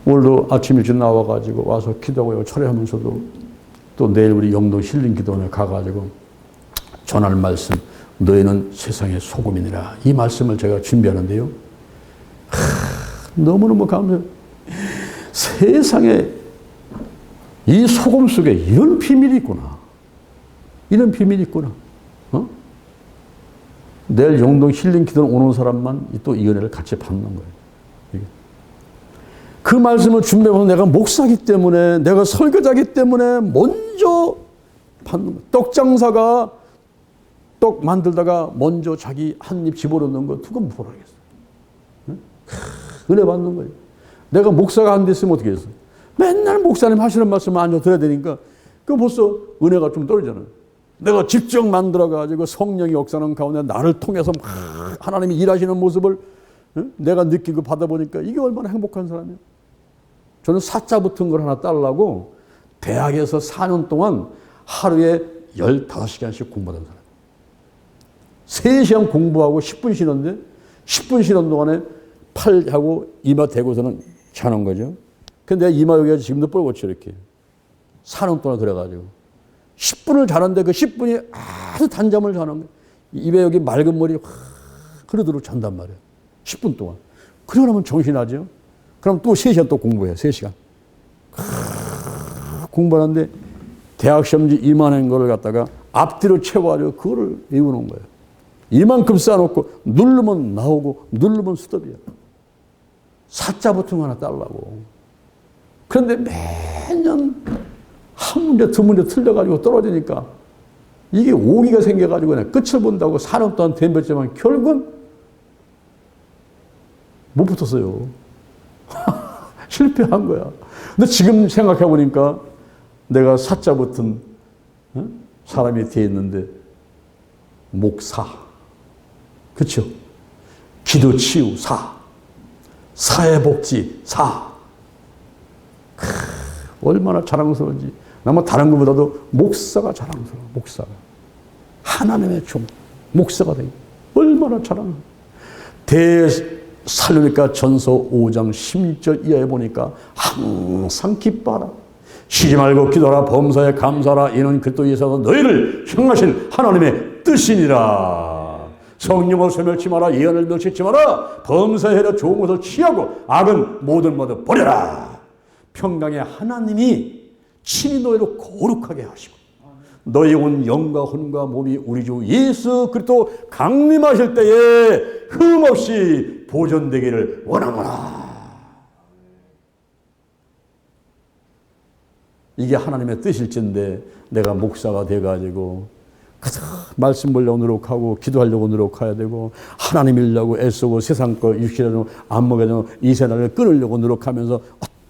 오늘도 아침 일찍 나와가지고 와서 기도하고 철회하면서도 또 내일 우리 영동 힐링 기도원에 가가지고 전할 말씀 너희는 세상의 소금이니라 이 말씀을 제가 준비하는데요. 너무너무 감사해요. 세상에 이 소금 속에 이런 비밀이 있구나. 이런 비밀이 있구나. 어? 내일 영동 힐링 기도원 오는 사람만 또 이 은혜를 같이 받는 거예요. 그 말씀을 준비해서 내가 목사기 때문에 내가 설교자기 때문에 먼저 받는 거예요. 떡 장사가 떡 만들다가 먼저 자기 한 입 집어넣는 거 그건 뭘 하겠어. 응? 은혜 받는 거예요. 내가 목사가 안 됐으면 어떻게 했어? 맨날 목사님 하시는 말씀만 앉아 들어야 되니까 그 벌써 은혜가 좀 떨어지잖아요. 내가 직접 만들어가지고 성령이 역사하는 가운데 나를 통해서 막 하나님이 일하시는 모습을 내가 느끼고 받아보니까 이게 얼마나 행복한 사람이에요. 저는 사자 붙은 걸 하나 따려고 대학에서 4년 동안 하루에 15시간씩 공부하던 사람. 3시간 공부하고 10분 쉬는데 10분 쉬는 동안에 팔하고 이마 대고서는 자는 거죠. 근데 내가 이마 여기가 지금도 뻘겋죠 이렇게. 4년 동안 그래가지고 10분을 자는데 그 10분이 아주 단잠을 자는 거예요. 입에 여기 맑은 머리 확 흐르도록 잔단 말이에요. 10분 동안. 그러고 나면 정신이 나죠. 그럼 또 3시간 또 공부해요. 3시간. 공부하는데 대학 시험지 이만한 거를 갖다가 앞뒤로 채워가지고 그거를 외우는 거예요. 이만큼 쌓아놓고 누르면 나오고 누르면 스톱이야. 사자 붙은 거 하나 따려고. 그런데 매년 한 문제 두 문제 틀려가지고 떨어지니까 이게 오기가 생겨가지고 그냥 끝을 본다고 4년 동안 덤볐지만 결국은 못 붙었어요. 실패한 거야. 근데 지금 생각해보니까 내가 사자 붙은 사람이 뒤에 있는데 목사. 그렇죠? 기도치유 사. 사회복지 사. 얼마나 자랑스러운지. 아마 다른 것보다도 목사가 자랑스러워. 목사가. 하나님의 종. 목사가 되고. 얼마나 자랑스러워. 살로니가 전서 5장 16절 이하에 보니까 항상 기뻐하라. 쉬지 말고 기도하라. 범사에 감사하라. 이는 그리스도 예수께서 너희를 향하신 하나님의 뜻이니라. 성령을 소멸치 마라. 예언을 멸치지 마라. 범사에 해라. 좋은 것을 취하고 악은 모든 버려라. 평강의 하나님이 친히 너희를 거룩하게 하시고 너희 온 영과 혼과 몸이 우리 주 예수 그리스도 강림하실 때에 흠없이 보존되기를 원하노라. 이게 하나님의 뜻일진데 내가 목사가 돼가지고 말씀 보려고 노력하고 기도하려고 노력해야 되고 하나님 일려고 애쓰고 세상 거 육신으로 안 먹여서 이 세상을 끊으려고 노력하면서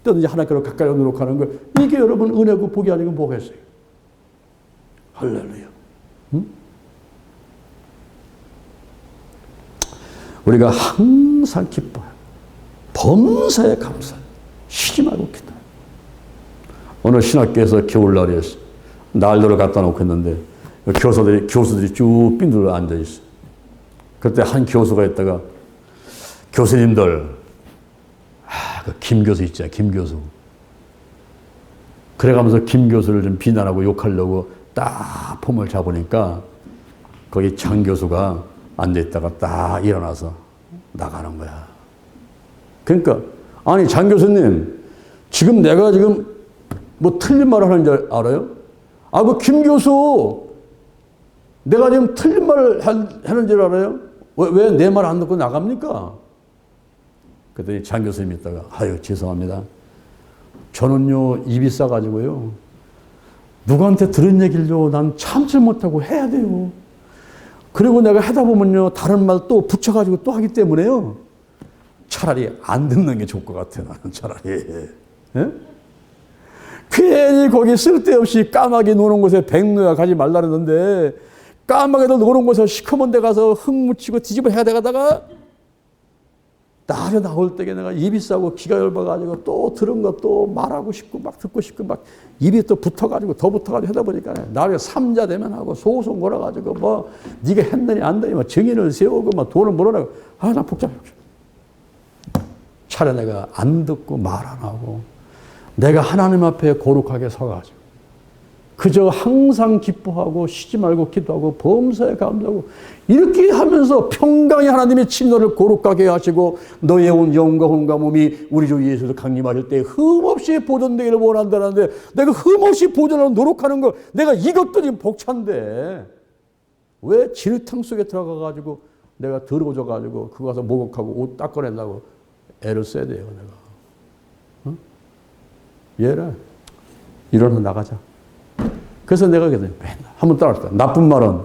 어떤지 하나님께로 가까이 노력하는 거 이게 여러분 은혜고 복이 아니고 뭐겠어요. 할렐루야. 응? 우리가 항상 기뻐요. 범사에 감사해요. 쉬지 말고 기도해요. 오늘 신학교에서 겨울날이었어요. 난로를 갖다 놓고 있는데 교수들이 쭉 빈들어 앉아있어요. 그때 한 교수가 있다가 교수님들 그 김 교수 있죠. 김 교수. 그래가면서 김 교수를 좀 비난하고 욕하려고 딱 폼을 잡으니까 거기 장 교수가 앉아있다가 딱 일어나서 나가는 거야. 그러니까 아니 장 교수님 지금 내가 지금 뭐 틀린 말을 하는 줄 알아요? 아, 그 김 교수 내가 지금 틀린 말을 하는 줄 알아요? 왜 내 말 안 듣고 나갑니까? 그랬더니 장 교수님이 있다가 아유 죄송합니다. 저는요 입이 싸가지고요 누구한테 들은 얘기를요, 난 참지 못하고 해야 돼요. 그리고 내가 하다 보면요, 다른 말 또 붙여가지고 또 하기 때문에요. 차라리 안 듣는 게 좋을 것 같아, 나는 차라리. 예? 괜히 거기 쓸데없이 까마귀 노는 곳에 백로야 가지 말라 그러던데, 까마귀들 노는 곳에 시커먼 데 가서 흙 묻히고 뒤집어 해야 되다가 나중에 나올 때에 내가 입이 싸고 기가 열받아가지고 또 들은 거 또 말하고 싶고 막 듣고 싶고 막 입이 또 붙어가지고 더 붙어가지고 하다 보니까 나중에 삼자 되면하고 소송 걸어가지고 뭐 네가 했느냐 안 되냐 뭐 증인을 세우고 막 돈을 물어내고 나 복잡해. 차라리 내가 안 듣고 말 안 하고 내가 하나님 앞에 거룩하게 서가지고 그저 항상 기뻐하고 쉬지 말고 기도하고 범사에 감사하고 이렇게 하면서 평강의 하나님의 친노를 거룩하게 하시고 너의 온 영과 혼과 몸이 우리 주 예수를 강림하실 때 흠없이 보존되기를 원한다는데 내가 흠없이 보존하는 노력하는 거 내가 이것도 지금 벅찬데 왜 진흙탕 속에 들어가가지고 내가 더러워져가지고 그거 가서 목욕하고 옷 닦아낸다고 애를 써야 돼요 내가. 응? 얘라 일어나 나가자. 그래서 내가 맨날 한번 따라합시다. 나쁜 말은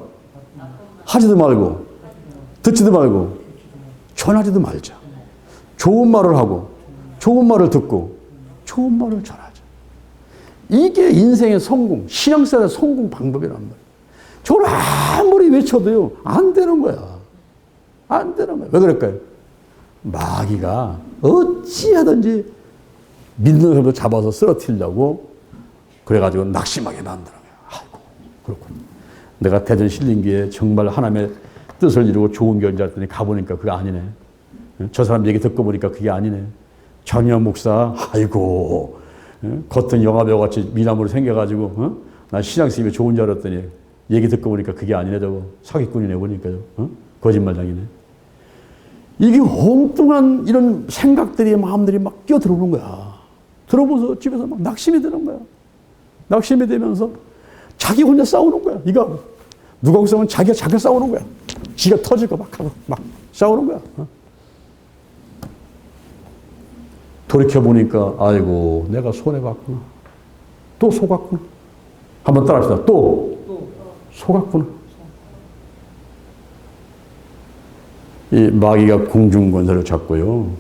하지도 말고 듣지도 말고 전하지도 말자. 좋은 말을 하고 좋은 말을 듣고 좋은 말을 전하자. 이게 인생의 성공, 신앙생활의 성공 방법이란 말이에요. 저걸 아무리 외쳐도요 안 되는 거야. 안 되는 거야. 왜 그럴까요? 마귀가 어찌하든지 믿는 사람을 잡아서 쓰러뜨리려고 그래가지고 낙심하게 만들어. 그렇군요. 내가 대전 신림교에 정말 하나님의 뜻을 이루고 좋은 교회인 줄 알았더니 가보니까 그게 아니네. 저 사람 얘기 듣고 보니까 그게 아니네. 전혀 목사, 아이고, 겉은 영화배우같이 미남으로 생겨가지고, 난 신앙심이 좋은 줄 알았더니 얘기 듣고 보니까 그게 아니네, 저거. 사기꾼이네, 보니까요. 거짓말장이네. 이게 엉뚱한 이런 생각들이, 마음들이 막 끼어들어오는 거야. 들어보면서 집에서 막 낙심이 드는 거야. 낙심이 되면서 자기 혼자 싸우는 거야. 이거 누가 싸우면 자기가 싸우는 거야. 지가 터질 거 막 하고 막 싸우는 거야. 돌이켜 보니까 아이고 내가 손해봤구나. 또 속았구나. 한번 따라합시다. 또 속았구나. 이 마귀가 궁중권세를 잡고요.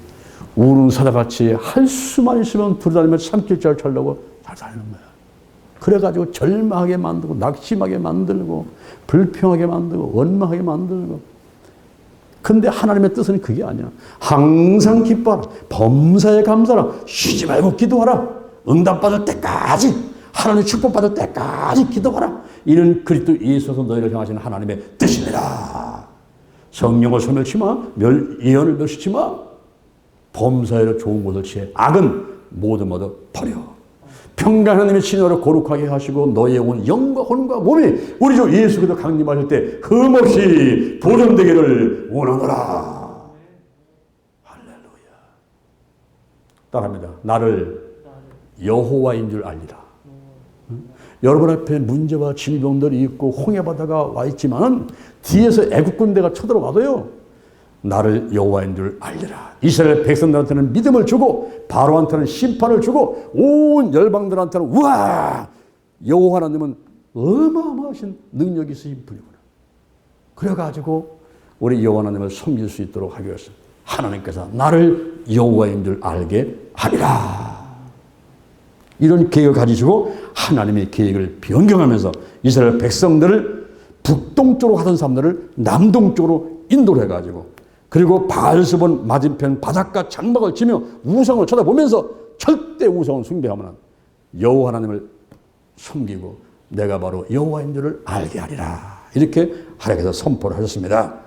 우는 사자같이 할 수만 있으면 두루다니며 삼킬 줄 알려고 잘 사는 거야. 그래가지고 절망하게 만들고 낙심하게 만들고 불평하게 만들고 원망하게 만들고 근데 하나님의 뜻은 그게 아니야. 항상 기뻐하라. 범사에 감사하라. 쉬지 말고 기도하라. 응답받을 때까지 하나님의 축복받을 때까지 기도하라. 이는 그리스도 예수께서 너희를 향하시는 하나님의 뜻이니라. 성령을 소멸치 마. 예언을 멸시치 마. 범사에 좋은 곳을 취해 악은 모두 버려. 평강 하나님의 친노를 거룩하게 하시고 너의 온 영과 혼과 몸이 우리 주 예수 그리스도 강림하실 때 흠없이 보존되기를 원하노라. 할렐루야. 따라합니다. 나를 여호와인 줄 알리라. 여러분 앞에 문제와 질병들이 있고 홍해바다가 와 있지만 뒤에서 애국 군대가 쳐들어와도요. 나를 여호와인 줄 알리라. 이스라엘 백성들한테는 믿음을 주고 바로한테는 심판을 주고 온 열방들한테는 우와 여호와 하나님은 어마어마하신 능력이 있으신 분이구나. 그래가지고 우리 여호와 하나님을 섬길 수 있도록 하기 위해서 하나님께서 나를 여호와인 줄 알게 하리라. 이런 계획을 가지시고 하나님의 계획을 변경하면서 이스라엘 백성들을 북동쪽으로 하던 사람들을 남동쪽으로 인도를 해가지고 그리고 바알스본 맞은편 바닷가 장막을 치며 우상을 쳐다보면서 절대 우상을 숭배하면 여호와 하나님을 섬기고 내가 바로 여호와인 줄을 알게 하리라. 이렇게 하나님께서 선포를 하셨습니다.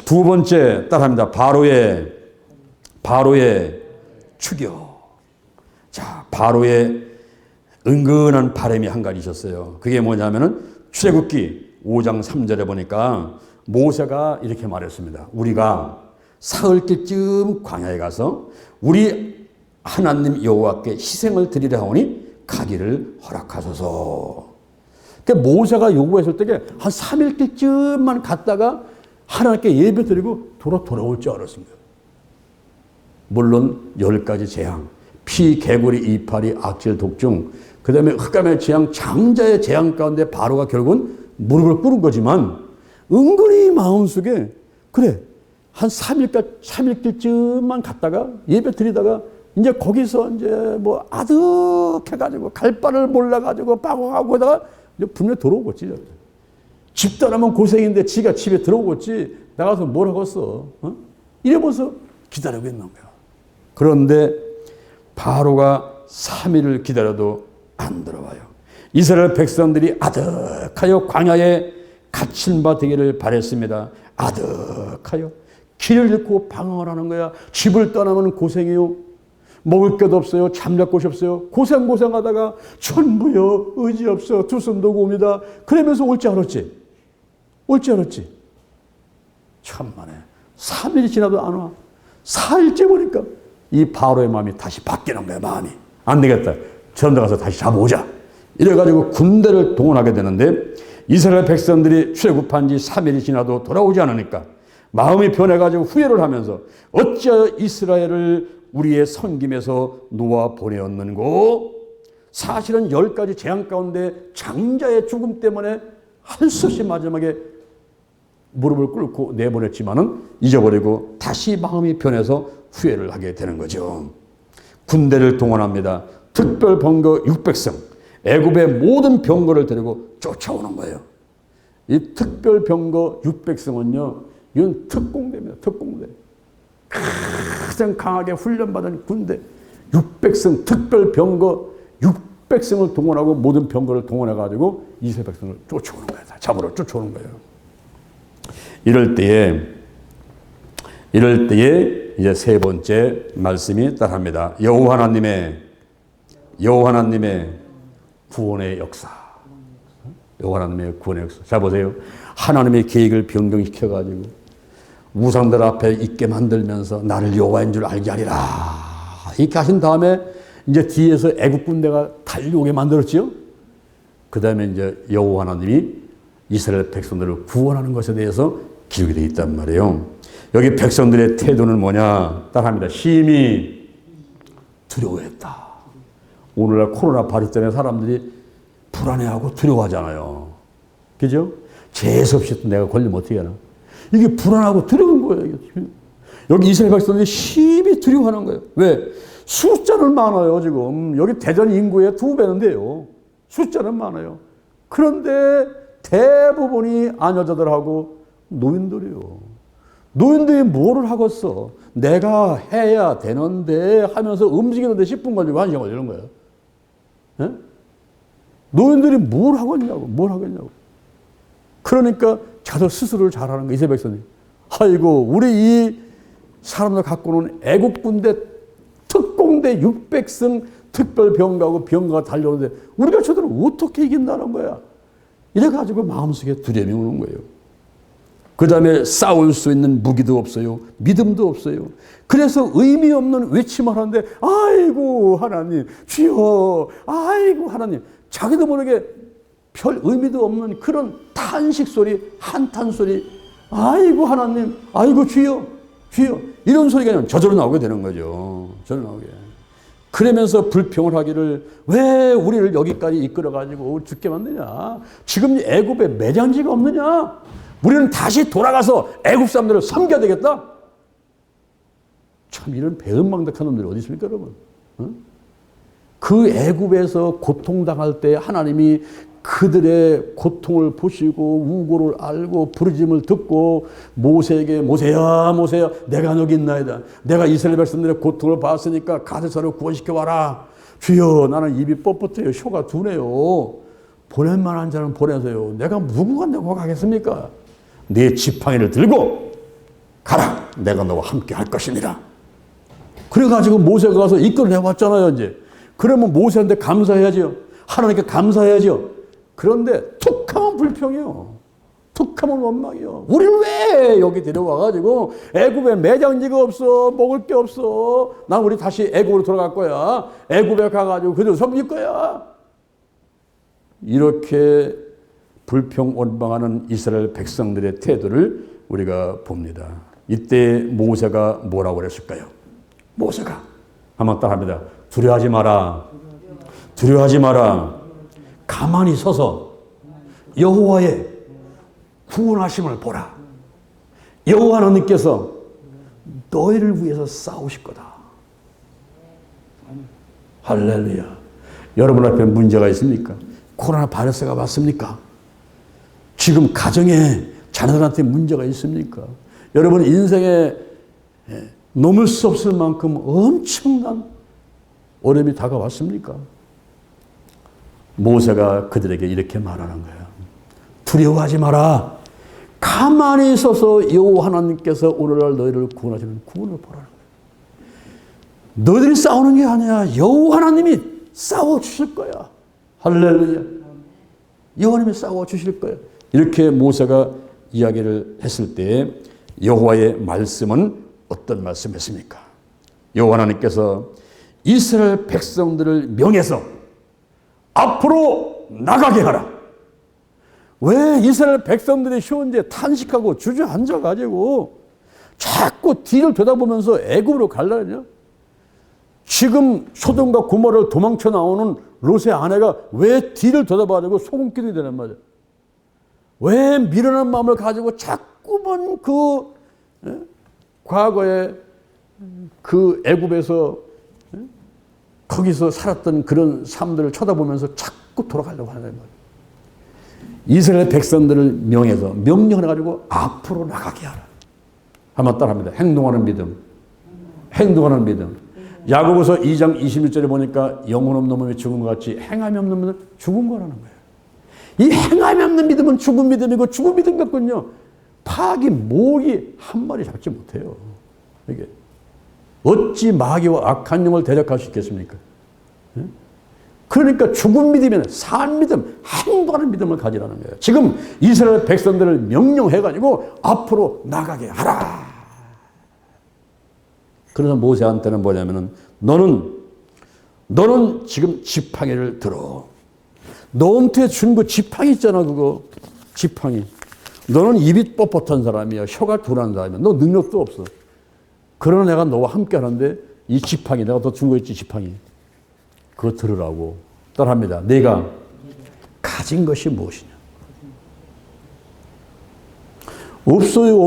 두 번째 따라합니다. 바로의 추격. 자, 바로의 은근한 바람이 한 가지 있었어요. 그게 뭐냐면은 출애굽기 5장 3절에 보니까 모세가 이렇게 말했습니다. 우리가 사흘길쯤 광야에 가서 우리 하나님 여호와께 희생을 드리려 하오니 가기를 허락하소서. 그러니까 모세가 요구했을 때 한 3일길쯤만 갔다가 하나님께 예배 드리고 돌아올 줄 알았습니다. 물론 10가지 재앙, 피, 개구리, 이파리, 악질, 독중 그 다음에 흑암의 재앙, 장자의 재앙 가운데 바로가 결국은 무릎을 꿇은 거지만 은근히 마음속에 그래 한 3일쯤만 갔다가 예배 드리다가 이제 거기서 이제 뭐 아득해가지고 갈 바를 몰라가지고 빠고하고 하다가 이제 분명히 들어오겠지. 집도 안 하면 고생인데 지가 집에 들어오겠지. 나가서 뭘 하겠어. 이러면서 기다리고 있는 거야. 그런데 바로가 3일을 기다려도 안 들어와요. 이스라엘 백성들이 아득하여 광야에 갇힌 바 되기를 바랬습니다. 아득하여 길을 잃고 방황을 하는 거야. 집을 떠나면 고생이요. 먹을 것도 없어요. 잠잘 곳이 없어요. 고생하다가 천부여 의지 없어 두 손 들고 옵니다. 그러면서 올지 알았지. 천만에 3일이 지나도 안 와. 4일째 보니까 이 바로의 마음이 다시 바뀌는 거야. 마음이 안 되겠다. 전도 가서 다시 잡아오자. 이래가지고 군대를 동원하게 되는데 이스라엘 백성들이 출애굽한 지 3일이 지나도 돌아오지 않으니까 마음이 변해가지고 후회를 하면서 어찌하여 이스라엘을 우리의 섬김에서 놓아 보내었는고. 사실은 10가지 재앙 가운데 장자의 죽음 때문에 할 수 없이 마지막에 무릎을 꿇고 내보냈지만은 잊어버리고 다시 마음이 변해서 후회를 하게 되는 거죠. 군대를 동원합니다. 특별 병거 600성, 애굽의 모든 병거를 데리고 쫓아오는 거예요. 이 특별 병거 600성은요, 이건 특공대입니다. 특공대. 가장 강하게 훈련받은 군대 600성 특별 병거 600성을 동원하고 모든 병거를 동원해가지고 이스라엘 백성을 쫓아오는 거예요. 잡으러 쫓아오는 거예요. 이럴 때에 이제 세 번째 말씀이 따라합니다. 여호와 하나님의 구원의 역사. 여호와 하나님의 구원의 역사. 자 보세요. 하나님의 계획을 변경시켜가지고 우상들 앞에 있게 만들면서 나를 여호와인 줄 알게 하리라. 이렇게 하신 다음에 이제 뒤에서 애국 군대가 달려오게 만들었지요. 그 다음에 이제 여호와 하나님이 이스라엘 백성들을 구원하는 것에 대해서 기록이 되어 있단 말이에요. 여기 백성들의 태도는 뭐냐? 따라합니다. 심히 두려워했다. 오늘날 코로나 바이러스 때문에 사람들이 불안해하고 두려워하잖아요. 그죠? 재수없이 내가 걸리면 어떻게 하나? 이게 불안하고 두려운 거예요. 여기 이스라엘 백성들이 심히 두려워하는 거예요. 왜? 숫자는 많아요, 지금. 여기 대전 인구의 2배인데요. 숫자는 많아요. 그런데 대부분이 아녀자들하고 노인들이요. 노인들이 뭐를 하겠어? 내가 해야 되는데 하면서 움직이는데 10분 걸리고 1시간 걸리는 거예요. 예? 노인들이 뭘 하겠냐고. 그러니까 자들 스스로를 잘하는 거예요, 이스라엘 백성들이. 아이고, 우리 이 사람들 갖고는 애국군대 특공대 600성 특별병가하고 병가가 달려오는데 우리가 저들을 어떻게 이긴다는 거야. 이래가지고 마음속에 두려움이 오는 거예요. 그 다음에 싸울 수 있는 무기도 없어요. 믿음도 없어요. 그래서 의미 없는 외침을 하는데 아이고 하나님 주여 아이고 하나님 자기도 모르게 별 의미도 없는 그런 탄식 소리 한탄 소리 아이고 하나님 아이고 주여 이런 소리가 그냥 저절로 나오게 되는 거죠. 저절로 나오게. 그러면서 불평을 하기를 왜 우리를 여기까지 이끌어가지고 죽게 만드냐. 지금 애굽에 매장지가 없느냐. 우리는 다시 돌아가서 애굽 사람들을 섬겨야 되겠다. 참 이런 배은망덕한 놈들이 어디 있습니까 여러분. 그 애굽에서 고통당할 때 하나님이 그들의 고통을 보시고 우고를 알고 부르짖음을 듣고 모세에게 모세야 내가 여기 있나이다. 내가 이스라엘 백성들의 고통을 봤으니까 가세사를 구원시켜 와라. 주여 나는 입이 뻣뻣해요. 혀가 두네요. 보낼 만한 자는 보내세요. 내가 누구가 내고 가겠습니까? 네 지팡이를 들고 가라. 내가 너와 함께 할 것입니다. 그래가지고 모세가 가서 이끌어내왔잖아요. 이제 그러면 모세한테 감사해야죠. 하나님께 감사해야죠. 그런데 툭하면 불평이요. 툭하면 원망이요. 우리를 왜 여기 데려와가지고 애굽에 매장지가 없어. 먹을 게 없어. 난 우리 다시 애굽으로 돌아갈 거야. 애굽에 가가지고 그대로 섬길 거야. 이렇게 불평 원망하는 이스라엘 백성들의 태도를 우리가 봅니다. 이때 모세가 뭐라고 그랬을까요? 모세가 한번 따라합니다. 두려워하지 마라. 두려워하지 마라. 가만히 서서 여호와의 구원하심을 보라. 여호와 하나님께서 너희를 위해서 싸우실 거다. 할렐루야. 여러분 앞에 문제가 있습니까? 코로나 바이러스가 왔습니까? 지금 가정에 자녀들한테 문제가 있습니까? 여러분 인생에 넘을 수 없을 만큼 엄청난 어려움이 다가왔습니까? 모세가 그들에게 이렇게 말하는 거예요. 두려워하지 마라. 가만히 서서 여호와 하나님께서 오늘날 너희를 구원하시는 구원을 보라는 거예요. 너희들이 싸우는 게 아니야. 여호와 하나님이 싸워주실 거야. 할렐루야. 여호와 하나님이 싸워주실 거야. 이렇게 모세가 이야기를 했을 때 여호와의 말씀은 어떤 말씀이었습니까? 여호와 하나님께서 이스라엘 백성들을 명해서 앞으로 나가게 하라. 왜 이스라엘 백성들이 현재 탄식하고 주저앉아가지고 자꾸 뒤를 되돌아보면서 애굽으로 가려냐? 지금 소돔과 고모라를 도망쳐 나오는 롯의 아내가 왜 뒤를 되돌아봐가지고 소금기둥이 되란 말이야? 왜 미련한 마음을 가지고 자꾸만 그 과거에 그 애굽에서 거기서 살았던 그런 삶들을 쳐다보면서 자꾸 돌아가려고 하는 거예요. 이스라엘 백성들을 명해서 명령을 해가지고 앞으로 나가게 하라. 한번 따라합니다. 행동하는 믿음. 행동하는 믿음. 야고보서 2장 26절에 보니까 영혼 없는 몸이 죽은 것 같이 행함이 없는 믿음은 죽은 거라는 거예요. 이 행함이 없는 믿음은 죽은 믿음이고 죽은 믿음 갖고는요. 파기 모기 한 마리 잡지 못해요. 이게 어찌 마귀와 악한 영을 대적할 수 있겠습니까? 그러니까 죽은 믿음에는 산 믿음, 행동하는 믿음을 가지라는 거예요. 지금 이스라엘 백성들을 명령해가지고 앞으로 나가게 하라. 그래서 모세한테는 뭐냐면은 너는 지금 지팡이를 들어. 너한테 준 그 지팡이 있잖아, 그거. 지팡이. 너는 입이 뻣뻣한 사람이야. 혀가 둔한 사람이야. 너 능력도 없어. 그러나 내가 너와 함께 하는데 이 지팡이, 내가 너 준 거 있지, 지팡이. 그거 들으라고. 따라합니다. 내가 가진 것이 무엇이냐? 없어요.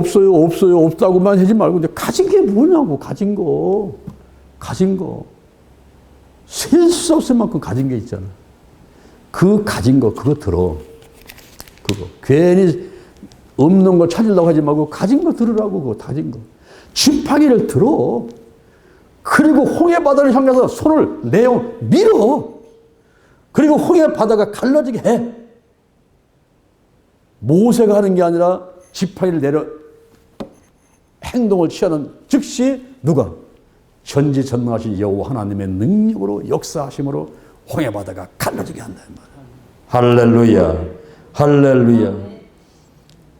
없다고만 하지 말고, 근데 가진 게 뭐냐고, 가진 거. 셀 수 없을 만큼 가진 게 있잖아. 그 가진 거, 그거 들어. 그거. 괜히 없는 거 찾으려고 하지 말고, 가진 거 들으라고, 그거, 가진 거. 지팡이를 들어. 그리고 홍해 바다를 향해서 손을 내어 밀어. 그리고 홍해 바다가 갈라지게 해. 모세가 하는 게 아니라 지팡이를 내려 행동을 취하는 즉시 누가? 전지전능하신 여호와 하나님의 능력으로 역사하심으로 홍해 바다가 갈라지게 한다는 말이야. 할렐루야.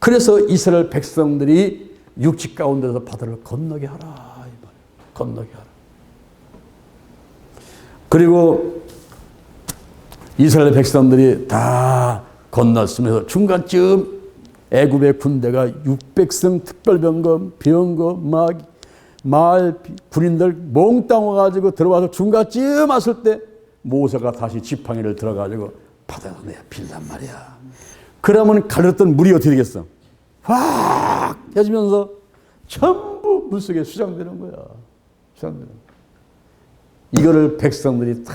그래서 이스라엘 백성들이 육지 가운데서 바다를 건너게 하라. 건너게 하라. 그리고 이스라엘 백성들이 다 건넜으면서 중간쯤 애굽의 군대가 600성 특별병검, 병거, 마을 군인들 몽땅 와가지고 들어와서 중간쯤 왔을 때 모세가 다시 지팡이를 들어가지고 바다에 내야 빌단 말이야. 그러면 갈렸던 물이 어떻게 되겠어? 확 해지면서 전부 물속에 수장되는 거야. 수장되는 거야. 이거를 백성들이 다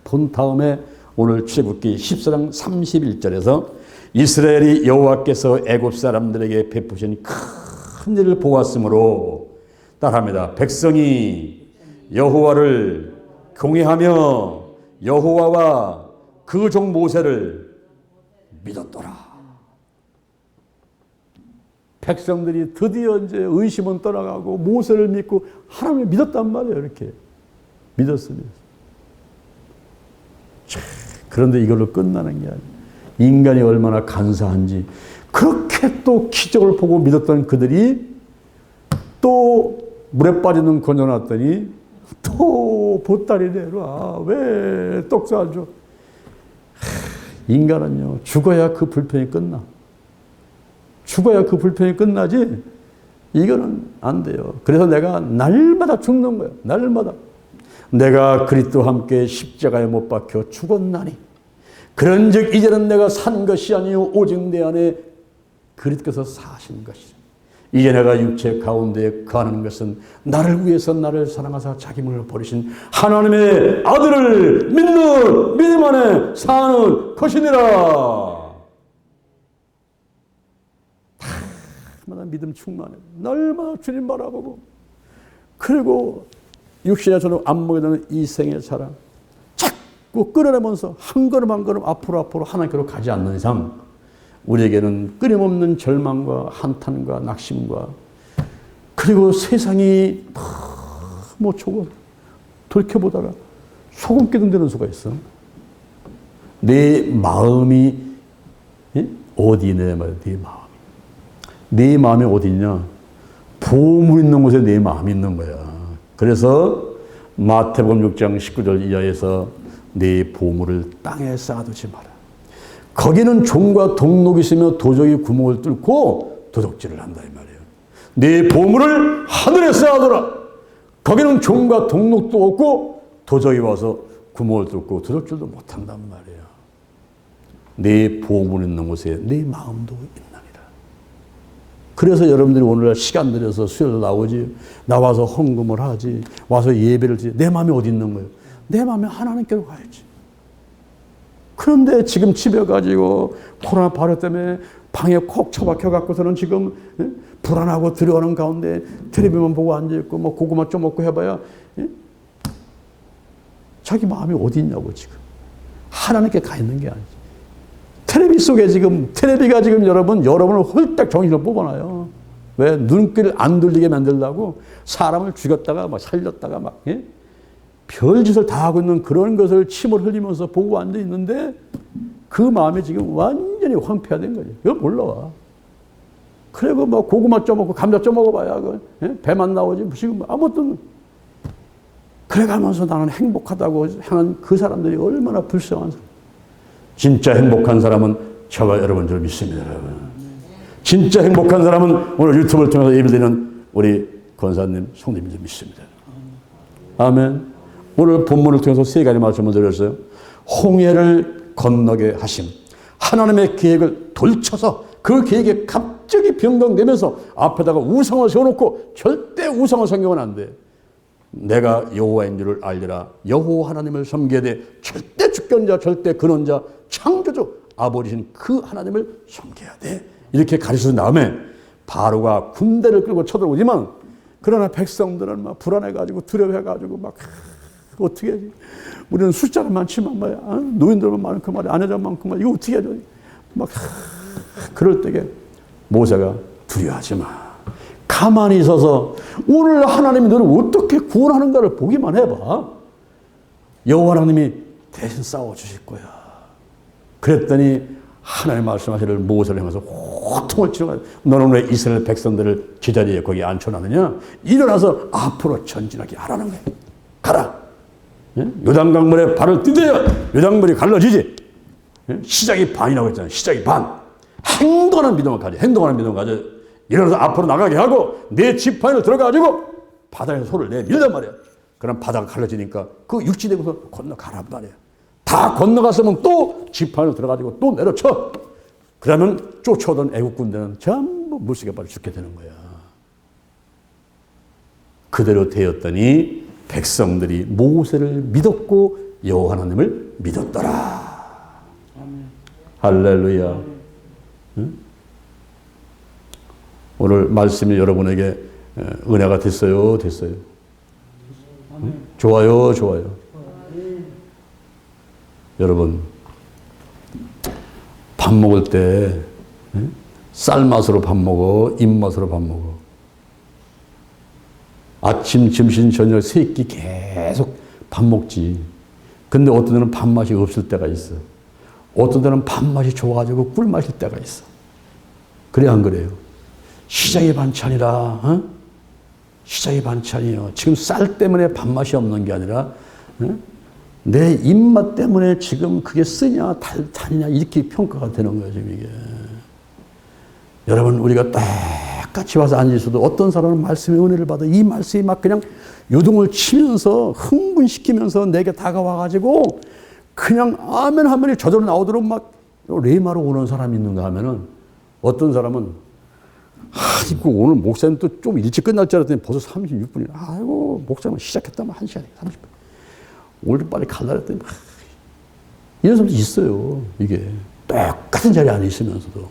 본 다음에 오늘 출애굽기 14장 31절에서 이스라엘이 여호와께서 애굽 사람들에게 베푸신 큰 일을 보았으므로 따라합니다. 백성이 여호와를 경외하며 여호와와 그 종 모세를 믿었더라. 백성들이 드디어 이제 의심은 떠나가고 모세를 믿고 하나님을 믿었단 말이에요. 이렇게 믿었습니다. 그런데 이걸로 끝나는 게 아니에요. 인간이 얼마나 간사한지 그렇게 또 기적을 보고 믿었던 그들이 또 물에 빠지는 건져놨더니 또 보따리 내놔. 왜 떡도 안 줘? 인간은요 죽어야 그 불편이 끝나. 죽어야 그 불편이 끝나지 이거는 안 돼요. 그래서 내가 날마다 죽는 거예요. 날마다. 내가 그리스도와 함께 십자가에 못 박혀 죽었나니 그런즉 이제는 내가 산 것이 아니요 오직 내 안에 그리스도께서 사신 것이라. 이제 내가 육체 가운데 거하는 것은 나를 위해서 나를 사랑하사 자기 몸을 버리신 하나님의 아들을 믿는 믿음 안에 사는 것이니라. 얼마나 믿음 충만해. 날마다 주님 바라보고, 그리고 육신에서는 안 먹게 되는 이 생의 사랑 자꾸 끌어내면서 한 걸음 한 걸음 앞으로 하나님께로 가지 않는 이상 우리에게는 끊임없는 절망과 한탄과 낙심과, 그리고 세상이 너무 조금 돌이켜보다가 소금 기둥 되는 수가 있어. 내 마음이 어디 있냐 말이야. 내 마음이 어디 있냐? 보물 있는 곳에 내 마음이 있는 거야. 그래서 마태복음 6장 19절 이하에서 내 보물을 땅에 쌓아두지 마라. 거기는 종과 동록이 있으며 도적이 구멍을 뚫고 도둑질을 한다 이 말이에요. 내 보물을 하늘에 쌓아둬라. 거기는 종과 동록도 없고 도적이 와서 구멍을 뚫고 도둑질도 못한단 말이에요. 내 보물 있는 곳에 내 마음도 있나니라. 그래서 여러분들이 오늘날 시간 들여서 수요일 나오지, 나와서 헌금을 하지, 와서 예배를 지지. 내 마음이 어디 있는 거예요? 내 마음이 하나님께로 가야지. 그런데 지금 집에 가지고 코로나 바이러스 때문에 방에 콕 처박혀 갖고서는 지금 불안하고 두려워하는 가운데 텔레비만 보고 앉아있고 뭐 고구마 좀 먹고 해봐야 자기 마음이 어디 있냐고. 지금 하나님께 가 있는 게 아니지. 텔레비 속에 지금, 텔레비가 지금 여러분을 홀딱 정신을 뽑아놔요. 왜? 눈길 안 돌리게 만들려고 사람을 죽였다가 막 살렸다가 막 별짓을 다 하고 있는 그런 것을 침을 흘리면서 보고 앉아 있는데 그 마음이 지금 완전히 황폐화된 거지. 이거 몰라. 그리고 뭐 고구마 쪄 먹고 감자 쪄 먹어봐야 배만 나오지. 지금 아무것도. 그래가면서 나는 행복하다고 하는 그 사람들이 얼마나 불쌍한 사람. 진짜 행복한 사람은 저와 여러분 줄 믿습니다. 여러분. 진짜 행복한 사람은 오늘 유튜브를 통해서 예배드리는 우리 권사님, 성도님 줄 믿습니다. 아멘. 오늘 본문을 통해서 세 가지 말씀을 드렸어요. 홍해를 건너게 하심. 하나님의 계획을 돌쳐서 그 계획에 갑자기 변경되면서 앞에다가 우상을 세워놓고, 절대 우상을 섬기면 안 돼. 내가 여호와인 줄을 알리라. 여호와 하나님을 섬겨야 돼. 절대 주권자, 절대 근원자, 창조주 아버지신 그 하나님을 섬겨야 돼. 이렇게 가르쳐준 다음에 바로가 군대를 끌고 쳐들어오지만, 그러나 백성들은 막 불안해가지고 두려워해가지고 막 어떻게 하지? 우리는 숫자가 많지만 말이야. 노인들만 많고 말이야. 아내자 많고 말이야. 이거 어떻게 하죠? 막 그럴 때에 모세가 두려워하지 마. 가만히 있어서 오늘 하나님이 너를 어떻게 구원하는가를 보기만 해봐. 여호와 하나님이 대신 싸워주실 거야. 그랬더니 하나님 말씀하시를 모세를 향해서 호통을 치러 너는 왜 이스라엘 백성들을 제자리에 거기 앉혀놨느냐? 일어나서 앞으로 전진하게 하라는 거야. 가라. 요단강물에 발을 디뎌야 요단물이 갈라지지. 시작이 반이라고 했잖아요. 시작이 반. 행동하는 믿음을 가져. 행동하는 믿음을 가져. 일어나서 앞으로 나가게 하고 내 지팡이를 들어가지고 바다에서 소를 내밀단 말이야. 그럼 바다가 갈라지니까 그 육지대에서 건너가란 말이야. 다 건너갔으면 또 지팡이를 들어가지고 또 내려쳐. 그러면 쫓아오던 애국 군대는 전부 물속에 빠져 죽게 되는 거야. 그대로 되었더니 백성들이 모세를 믿었고 여호와 하나님을 믿었더라. 아멘. 할렐루야. 응? 오늘 말씀이 여러분에게 은혜가 됐어요? 응? 좋아요? 여러분, 밥 먹을 때 쌀맛으로 밥 먹어? 입맛으로 밥 먹어? 아침, 점심, 저녁 세 끼 계속 밥 먹지. 근데 어떤 데는 밥맛이 없을 때가 있어. 어떤 데는 밥맛이 좋아가지고 꿀 마실 때가 있어. 그래 안 그래요? 시장의 반찬이라, 시장의 반찬이요. 지금 쌀 때문에 밥맛이 없는 게 아니라 내 입맛 때문에 지금 그게 쓰냐 달냐 이렇게 평가가 되는 거예요. 지금 이게. 여러분, 우리가 딱 같이 와서 앉아 있어도 어떤 사람은 말씀의 은혜를 받아 이 말씀이 막 그냥 요동을 치면서 흥분시키면서 내게 다가와가지고 그냥 아멘 하면이 저절로 나오도록 막 레마로 오는 사람이 있는가 하면은 어떤 사람은 아이고 오늘 목사님 또 좀 일찍 끝날 줄 알았더니 벌써 36분이나 아이고 목사님 시작했다면 1시간에 30분 오늘 좀 빨리 갈라 했더니 이런 사람도 있어요. 이게 똑같은 자리에 안에 있으면서도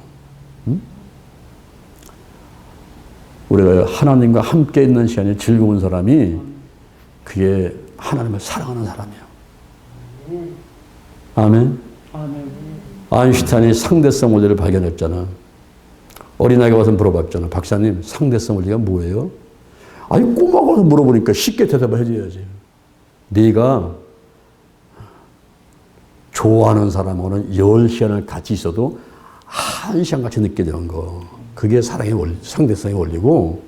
우리가 하나님과 함께 있는 시간이 즐거운 사람이 그게 하나님을 사랑하는 사람이에요. 아멘. 아인슈타인이 상대성 원리를 발견했잖아. 어린아이가 와서 물어봤잖아. 박사님, 상대성 원리가 뭐예요? 아니, 꼬마가 와서 물어보니까 쉽게 대답을 해줘야지. 네가 좋아하는 사람하고는 10시간을 같이 있어도 1시간 같이 느껴지는 거. 그게 사랑의 원리, 상대성의 원리고,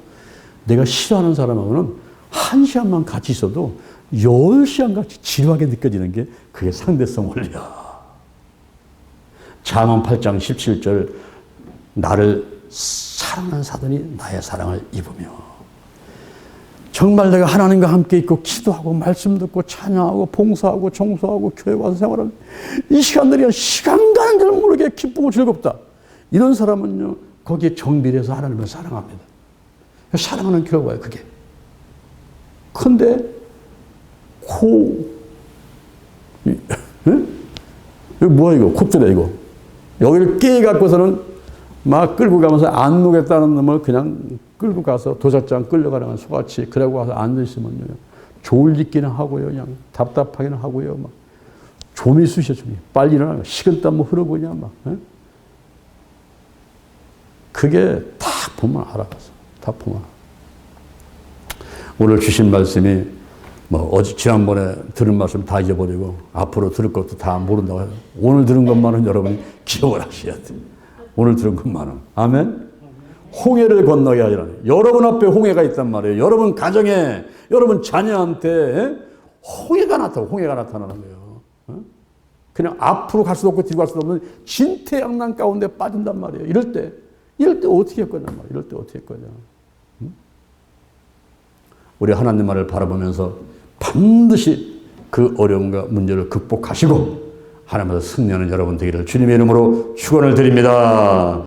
내가 싫어하는 사람하고는 1시간만 같이 있어도 10시간 같이 지루하게 느껴지는 게 그게 상대성 원리야. 잠언 8장 17절 나를 사랑하는 사람이 나의 사랑을 입으며 정말 내가 하나님과 함께 있고 기도하고 말씀 듣고 찬양하고 봉사하고 청소하고 교회 와서 생활하는 이 시간들이 시간 가는 줄 모르게 기쁘고 즐겁다. 이런 사람은요 거기에 정비례해서 하나님을 사랑합니다. 사랑하는 결과예요 그게. 근데 이거 뭐야 이거 콧줄에 이거 여기를 깨 갖고서는 막 끌고 가면서 안 누겠다는 놈을 그냥 끌고 가서 도살장 끌려가는 소같이 그러고 와서 앉아있으면요 졸리기는 하고요 그냥 답답하기는 하고요 막 좀이 쑤셔 좀이 빨리 일어나 식은땀 뭐 흐르고 그냥 막 그게 다 보면 알아가서 다 보면 오늘 주신 말씀이 뭐 지난번에 들은 말씀 다 잊어버리고 앞으로 들을 것도 다 모른다고 해요. 오늘 들은 것만은 여러분이 기억을 하셔야 돼요. 오늘 들은 것만은. 아멘? 홍해를 건너게 하리라. 여러분 앞에 홍해가 있단 말이에요. 여러분 가정에, 여러분 자녀한테 홍해가 나타나는 거예요. 그냥 앞으로 갈 수도 없고 뒤로 갈 수도 없는 진퇴양난 가운데 빠진단 말이에요. 이럴 때 어떻게 할 거냐 말이에요. 이럴 때 어떻게 할 거냐. 우리 하나님만을 바라보면서 반드시 그 어려움과 문제를 극복하시고 하나님께서 승리하는 여러분 되기를 주님의 이름으로 축원을 드립니다.